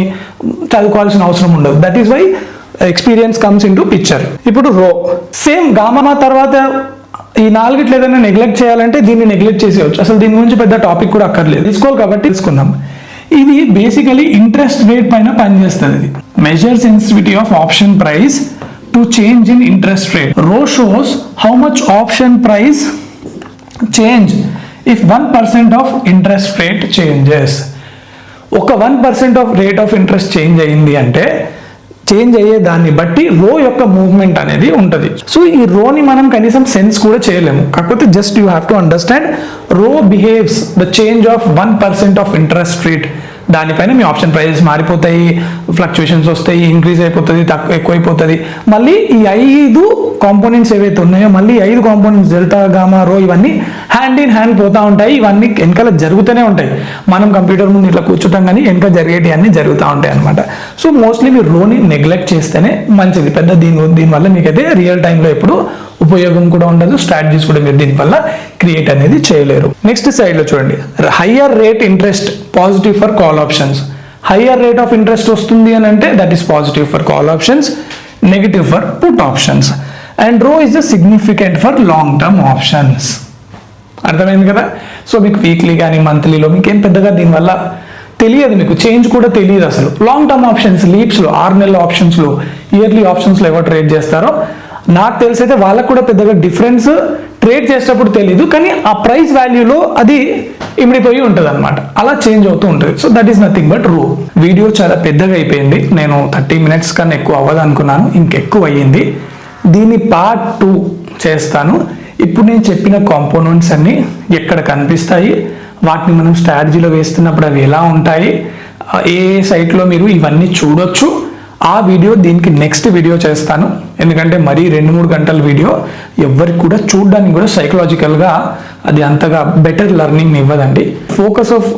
చదువుకోవాల్సిన అవసరం ఉండదు. That is why experience comes into picture. ఇప్పుడు రో సేమ్ గామా తర్వాత ఈ 4 ఏదైనా నెగ్లెక్ట్ చేయాలంటే దీన్ని నెగ్లెక్ట్ చేసేయచ్చు. అసలు దీని గురించి పెద్ద టాపిక్ కూడా అక్కర్లేదు, తీసుకోవాలి కాబట్టి తీసుకుందాం. ఇది బేసికలీ ఇంట్రెస్ట్ రేట్ పైన పనిచేస్తుంది. ఇది measure sensitivity of option price to change in interest rate. Rho shows how much option price change if 1% of interest rate changes. ఒక 1% of rate of interest change అయ్యింది అంటే చేంజ్ అయ్యే దాన్ని బట్టి రో యొక్క మూవ్మెంట్ అనేది ఉంటుంది. సో ఈ రోని మనం కనీసం సెన్స్ కూడా చేయలేము, కాకపోతే just you have to understand rho behaves the change of 1% of interest rate. దానిపైన మీ ఆప్షన్ ప్రైజెస్ మారిపోతాయి, ఫ్లక్చుయేషన్స్ వస్తాయి, ఇంక్రీజ్ అయిపోతుంది, తక్కువ ఎక్కువైపోతుంది. మళ్ళీ ఈ 5 కాంపోనెంట్స్ ఏవైతే ఉన్నాయో మళ్ళీ 5 కాంపోనెంట్స్ డెల్టా, గామా, రో ఇవన్నీ హ్యాండ్ ఇన్ హ్యాండ్ పోతూ ఉంటాయి. ఇవన్నీ వెనకాల జరుగుతూనే ఉంటాయి. మనం కంప్యూటర్ ముందు ఇట్లా కూర్చుంటాం కానీ వెనక జరిగేటి అన్నీ జరుగుతూ ఉంటాయి అనమాట. సో మోస్ట్లీ మీరు రోని నెగ్లెక్ట్ చేస్తేనే మంచిది. పెద్ద దీనివల్ల మీకైతే రియల్ టైంలో ఎప్పుడు ఉపయోగం కూడా ఉండదు, స్ట్రాటజీస్ కూడా మీరు దీనివల్ల క్రియేట్ అనేది చేయలేరు. నెక్స్ట్ సైడ్లో చూడండి, higher rate interest positive for call options. Higher rate of interest వస్తుంది అని అంటే that is positive for call options, negative for put options. And rho is the significant for long term options. అర్థమైంది కదా? So మీకు weekly కానీ మంత్లీలో మీకేం పెద్దగా దీనివల్ల తెలియదు, మీకు చేంజ్ కూడా తెలియదు అసలు. లాంగ్ టర్మ్ ఆప్షన్స్, లీప్స్లో, 6 నెలల ఆప్షన్స్లో, ఇయర్లీ ఆప్షన్స్లో ఎవరు ట్రేడ్ చేస్తారో నాకు తెలిసైతే వాళ్ళకు కూడా పెద్దగా డిఫరెన్స్ ట్రేడ్ చేసేటప్పుడు తెలియదు, కానీ ఆ ప్రైస్ వాల్యూలో అది ఇమిడిపోయి ఉంటుంది అనమాట. అలా చేంజ్ అవుతూ ఉంటుంది. So that is nothing but రూ. వీడియో చాలా పెద్దగా అయిపోయింది, నేను 30 minutes కన్నా ఎక్కువ అవ్వదు అనుకున్నాను, ఇంకెక్కువ అయ్యింది. దీన్ని పార్ట్ 2 చేస్తాను. ఇప్పుడు నేను చెప్పిన కాంపోనెంట్స్ అన్నీ ఎక్కడ కనిపిస్తాయి, వాటిని మనం స్ట్రాటజీలో వేస్తున్నప్పుడు అవి ఎలా ఉంటాయి, ఏ సైట్లో మీరు ఇవన్నీ చూడొచ్చు, ఆ వీడియో దీనికి నెక్స్ట్ వీడియో చేస్తాను. ఎందుకంటే మరీ 2-3 గంటల వీడియో ఎవరికి కూడా చూడడానికి కూడా సైకలాజికల్గా అది అంతగా బెటర్ లెర్నింగ్ ఇవ్వదండి. ఫోకస్ ఆఫ్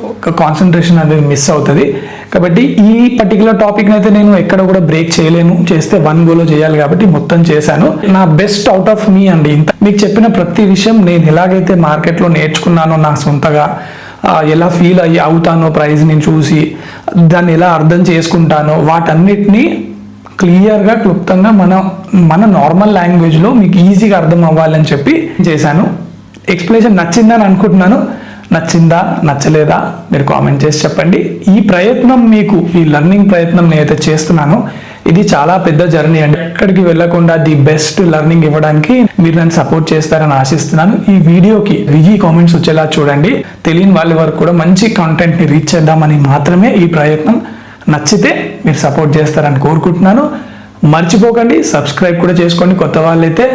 కాన్సన్ట్రేషన్ అనేది మిస్ అవుతుంది. కాబట్టి ఈ పర్టికులర్ టాపిక్ని అయితే నేను ఎక్కడ కూడా బ్రేక్ చేయలేను, చేస్తే 1 గోలో చేయాలి కాబట్టి మొత్తం చేశాను. నా బెస్ట్ అవుట్ ఆఫ్ మీ అండి. ఇంత మీకు చెప్పిన ప్రతి విషయం నేను ఎలాగైతే మార్కెట్లో నేర్చుకున్నానో, నా సొంతగా ఎలా ఫీల్ అవుతానో ప్రైజ్ని చూసి, దాన్ని ఎలా అర్థం చేసుకుంటానో, వాటన్నిటినీ క్లియర్గా క్లుప్తంగా మన నార్మల్ లాంగ్వేజ్లో మీకు ఈజీగా అర్థం అవ్వాలని చెప్పి చేశాను. ఎక్స్ప్లెనేషన్ నచ్చిందని అనుకుంటున్నాను. నచ్చిందా నచ్చలేదా మీరు కామెంట్ చేసి చెప్పండి. ఈ ప్రయత్నం మీకు, ఈ లెర్నింగ్ ప్రయత్నం నేనైతే చేస్తున్నాను, ఇది చాలా పెద్ద జర్నీ అండి. ఎక్కడికి వెళ్ళకుండా ది బెస్ట్ లెర్నింగ్ ఇవ్వడానికి మీరు నన్ను సపోర్ట్ చేస్తారని ఆశిస్తున్నాను. ఈ వీడియోకి 1000 కామెంట్స్ వచ్చేలా చూడండి. తెలియని వాళ్ళ వరకు కూడా మంచి కాంటెంట్ని రీచ్ చేద్దామని మాత్రమే ఈ ప్రయత్నం. నచ్చితే మీరు సపోర్ట్ చేస్తారని కోరుకుంటున్నాను. మర్చిపోకండి, సబ్స్క్రైబ్ కూడా చేసుకోండి కొత్త వాళ్ళైతే.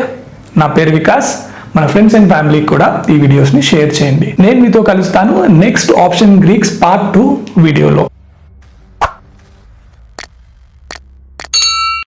నా పేరు వికాస్. మన ఫ్రెండ్స్ అండ్ ఫ్యామిలీకి కూడా ఈ వీడియోస్ని షేర్ చేయండి. నేను మీతో కలుస్తాను నెక్స్ట్ ఆప్షన్ గ్రీక్స్ పార్ట్ 2 వీడియోలో.